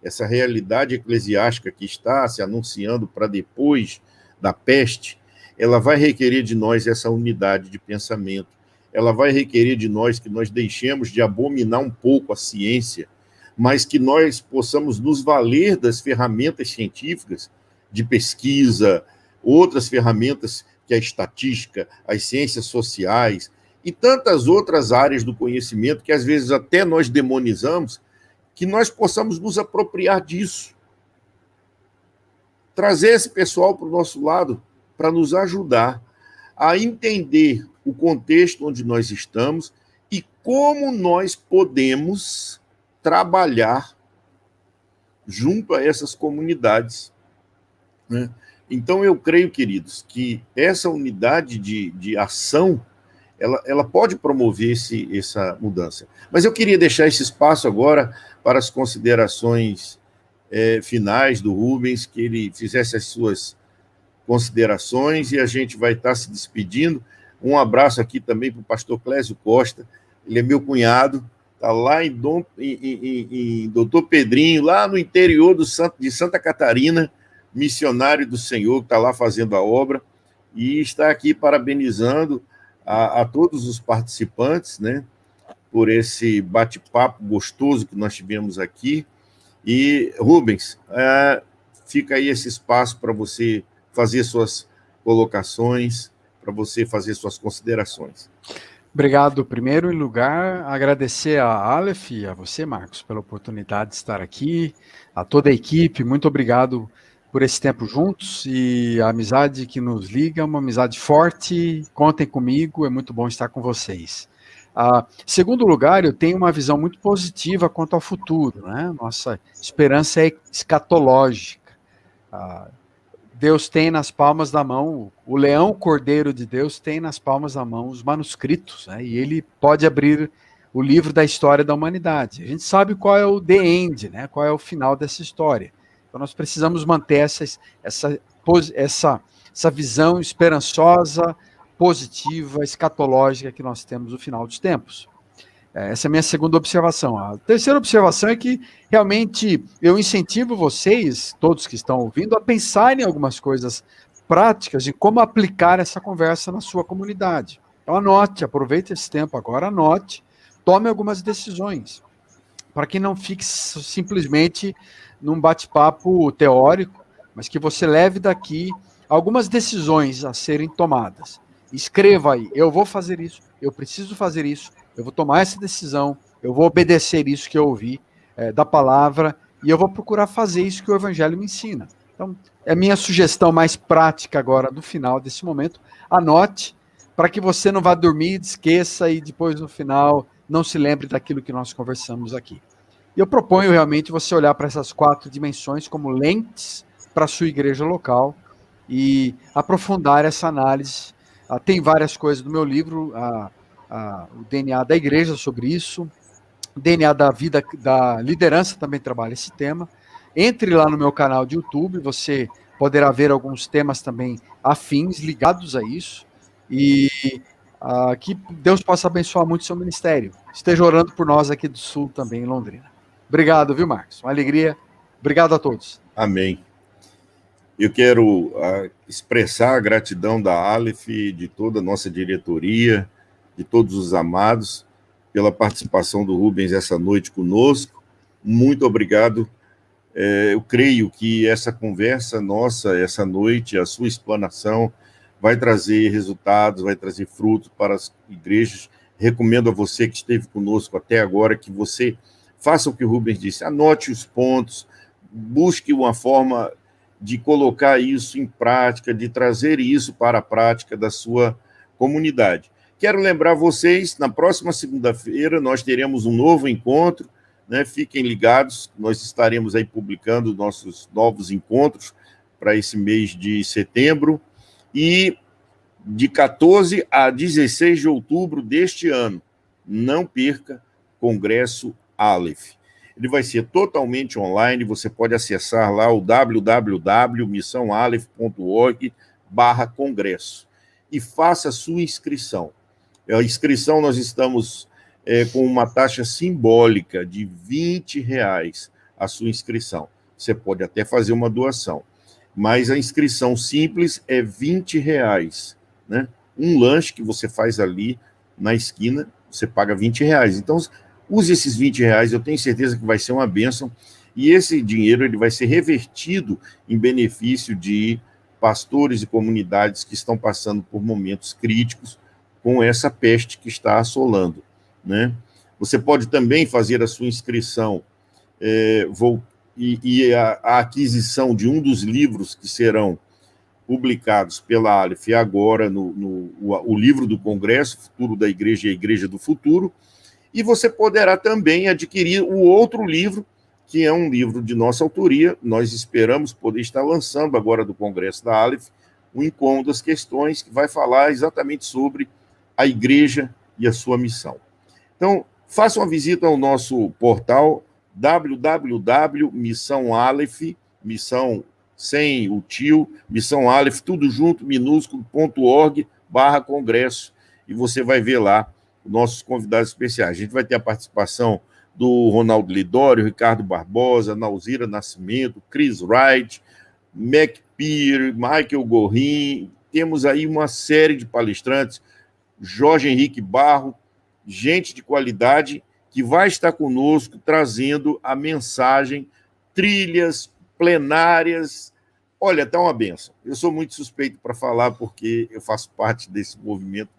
essa realidade eclesiástica que está se anunciando para depois da peste, ela vai requerer de nós essa unidade de pensamento, ela vai requerer de nós que nós deixemos de abominar um pouco a ciência, mas que nós possamos nos valer das ferramentas científicas de pesquisa, outras ferramentas que a estatística, as ciências sociais e tantas outras áreas do conhecimento que às vezes até nós demonizamos, que nós possamos nos apropriar disso. Trazer esse pessoal para o nosso lado para nos ajudar a entender o contexto onde nós estamos e como nós podemos trabalhar junto a essas comunidades, né? Então, eu creio, queridos, que essa unidade de ação, ela pode promover essa mudança. Mas eu queria deixar esse espaço agora para as considerações finais do Rubens, que ele fizesse as suas considerações e a gente vai estar se despedindo. Um abraço aqui também para o pastor Clésio Costa, ele é meu cunhado, está lá em Doutor Pedrinho, lá no interior de Santa Catarina, missionário do Senhor, que está lá fazendo a obra, e está aqui parabenizando a todos os participantes, né, por esse bate-papo gostoso que nós tivemos aqui. E, Rubens, fica aí esse espaço para você fazer suas colocações, para você fazer suas considerações. Obrigado. Primeiro, em lugar, agradecer a Aleph e a você, Marcos, pela oportunidade de estar aqui, a toda a equipe, muito obrigado por esse tempo juntos, e a amizade que nos liga é uma amizade forte, contem comigo, é muito bom estar com vocês. Segundo lugar, eu tenho uma visão muito positiva quanto ao futuro, né? Nossa esperança é escatológica. Deus tem nas palmas da mão, o leão cordeiro de Deus tem nas palmas da mão os manuscritos, né? E ele pode abrir o livro da história da humanidade. A gente sabe qual é o the end, né? Qual é o final dessa história. Então nós precisamos manter essa visão esperançosa, positiva, escatológica que nós temos no final dos tempos. Essa é a minha segunda observação. A terceira observação é que, realmente, eu incentivo vocês, todos que estão ouvindo, a pensarem em algumas coisas práticas de como aplicar essa conversa na sua comunidade. Então, anote, aproveite esse tempo agora, anote, tome algumas decisões, para que não fique simplesmente num bate-papo teórico, mas que você leve daqui algumas decisões a serem tomadas. Escreva aí, eu vou fazer isso, eu preciso fazer isso, eu vou tomar essa decisão, eu vou obedecer isso que eu ouvi da palavra, e eu vou procurar fazer isso que o Evangelho me ensina. Então, é a minha sugestão mais prática agora, no final desse momento. Anote, para que você não vá dormir, esqueça, e depois, no final, não se lembre daquilo que nós conversamos aqui. E eu proponho realmente você olhar para essas 4 dimensões como lentes para a sua igreja local e aprofundar essa análise. Tem várias coisas no meu livro, o DNA da igreja sobre isso, o DNA da vida, da liderança também trabalha esse tema. Entre lá no meu canal de YouTube, você poderá ver alguns temas também afins, ligados a isso, e que Deus possa abençoar muito o seu ministério. Esteja orando por nós aqui do Sul também, em Londrina. Obrigado, viu, Marcos? Uma alegria. Obrigado a todos. Amém. Eu quero expressar a gratidão da Aleph, de toda a nossa diretoria, de todos os amados, pela participação do Rubens essa noite conosco. Muito obrigado. Eu creio que essa conversa nossa, essa noite, a sua explanação, vai trazer resultados, vai trazer frutos para as igrejas. Recomendo a você que esteve conosco até agora que você faça o que o Rubens disse, anote os pontos, busque uma forma de colocar isso em prática, de trazer isso para a prática da sua comunidade. Quero lembrar vocês, na próxima segunda-feira nós teremos um novo encontro, né? Fiquem ligados, nós estaremos aí publicando nossos novos encontros para esse mês de setembro, e de 14 a 16 de outubro deste ano, não perca, Congresso Aleph. Ele vai ser totalmente online, você pode acessar lá o www.missãoaleph.org/congresso e faça a sua inscrição. A inscrição nós estamos com uma taxa simbólica de R$20 a sua inscrição. Você pode até fazer uma doação, mas a inscrição simples é R$20, né? Um lanche que você faz ali na esquina, você paga R$20. Então, use esses R$20, eu tenho certeza que vai ser uma bênção, e esse dinheiro ele vai ser revertido em benefício de pastores e comunidades que estão passando por momentos críticos com essa peste que está assolando, né? Você pode também fazer a sua inscrição e a aquisição de um dos livros que serão publicados pela Aleph agora, o livro do Congresso, Futuro da Igreja e a Igreja do Futuro, e você poderá também adquirir o outro livro, que é um livro de nossa autoria. Nós esperamos poder estar lançando agora do Congresso da Aleph o Incômodo das Questões, que vai falar exatamente sobre a igreja e a sua missão. Então, faça uma visita ao nosso portal www.missãoaleph, missão sem o tio, Missão Aleph, tudo junto, minúsculo.org/congresso, e você vai ver lá nossos convidados especiais. A gente vai ter a participação do Ronaldo Lidório, Ricardo Barbosa, Nauzira Nascimento, Chris Wright, Mac Peer, Michael Gorrin. Temos aí uma série de palestrantes, Jorge Henrique Barro, gente de qualidade que vai estar conosco trazendo a mensagem, trilhas, plenárias. Olha, está uma benção. Eu sou muito suspeito para falar porque eu faço parte desse movimento.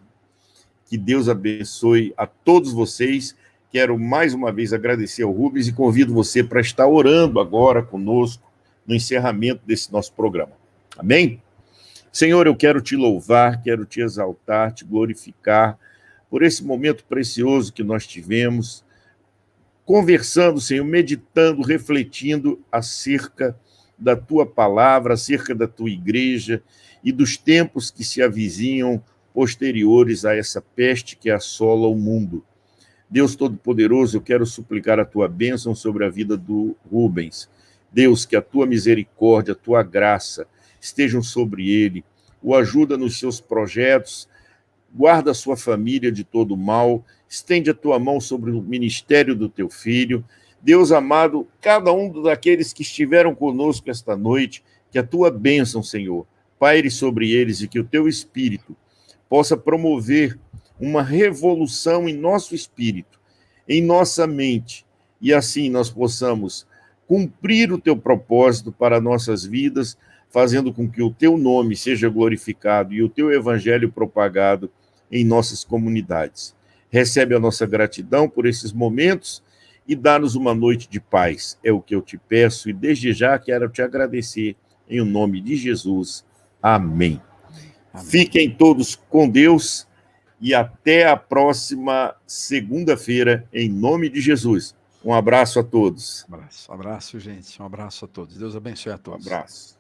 Que Deus abençoe a todos vocês. Quero mais uma vez agradecer ao Rubens e convido você para estar orando agora conosco no encerramento desse nosso programa. Amém? Senhor, eu quero te louvar, quero te exaltar, te glorificar por esse momento precioso que nós tivemos, conversando, Senhor, meditando, refletindo acerca da tua palavra, acerca da tua igreja e dos tempos que se avizinham posteriores a essa peste que assola o mundo. Deus Todo-Poderoso, eu quero suplicar a tua bênção sobre a vida do Rubens. Deus, que a tua misericórdia, a tua graça estejam sobre ele, o ajuda nos seus projetos, guarda a sua família de todo mal, estende a tua mão sobre o ministério do teu filho. Deus amado, cada um daqueles que estiveram conosco esta noite, que a tua bênção, Senhor, paire sobre eles e que o teu Espírito possa promover uma revolução em nosso espírito, em nossa mente, e assim nós possamos cumprir o teu propósito para nossas vidas, fazendo com que o teu nome seja glorificado e o teu evangelho propagado em nossas comunidades. Recebe a nossa gratidão por esses momentos e dá-nos uma noite de paz. É o que eu te peço e desde já quero te agradecer em nome de Jesus. Amém. Amém. Fiquem todos com Deus e até a próxima segunda-feira, em nome de Jesus. Um abraço a todos. Abraço, gente. Um abraço a todos. Deus abençoe a todos. Um abraço.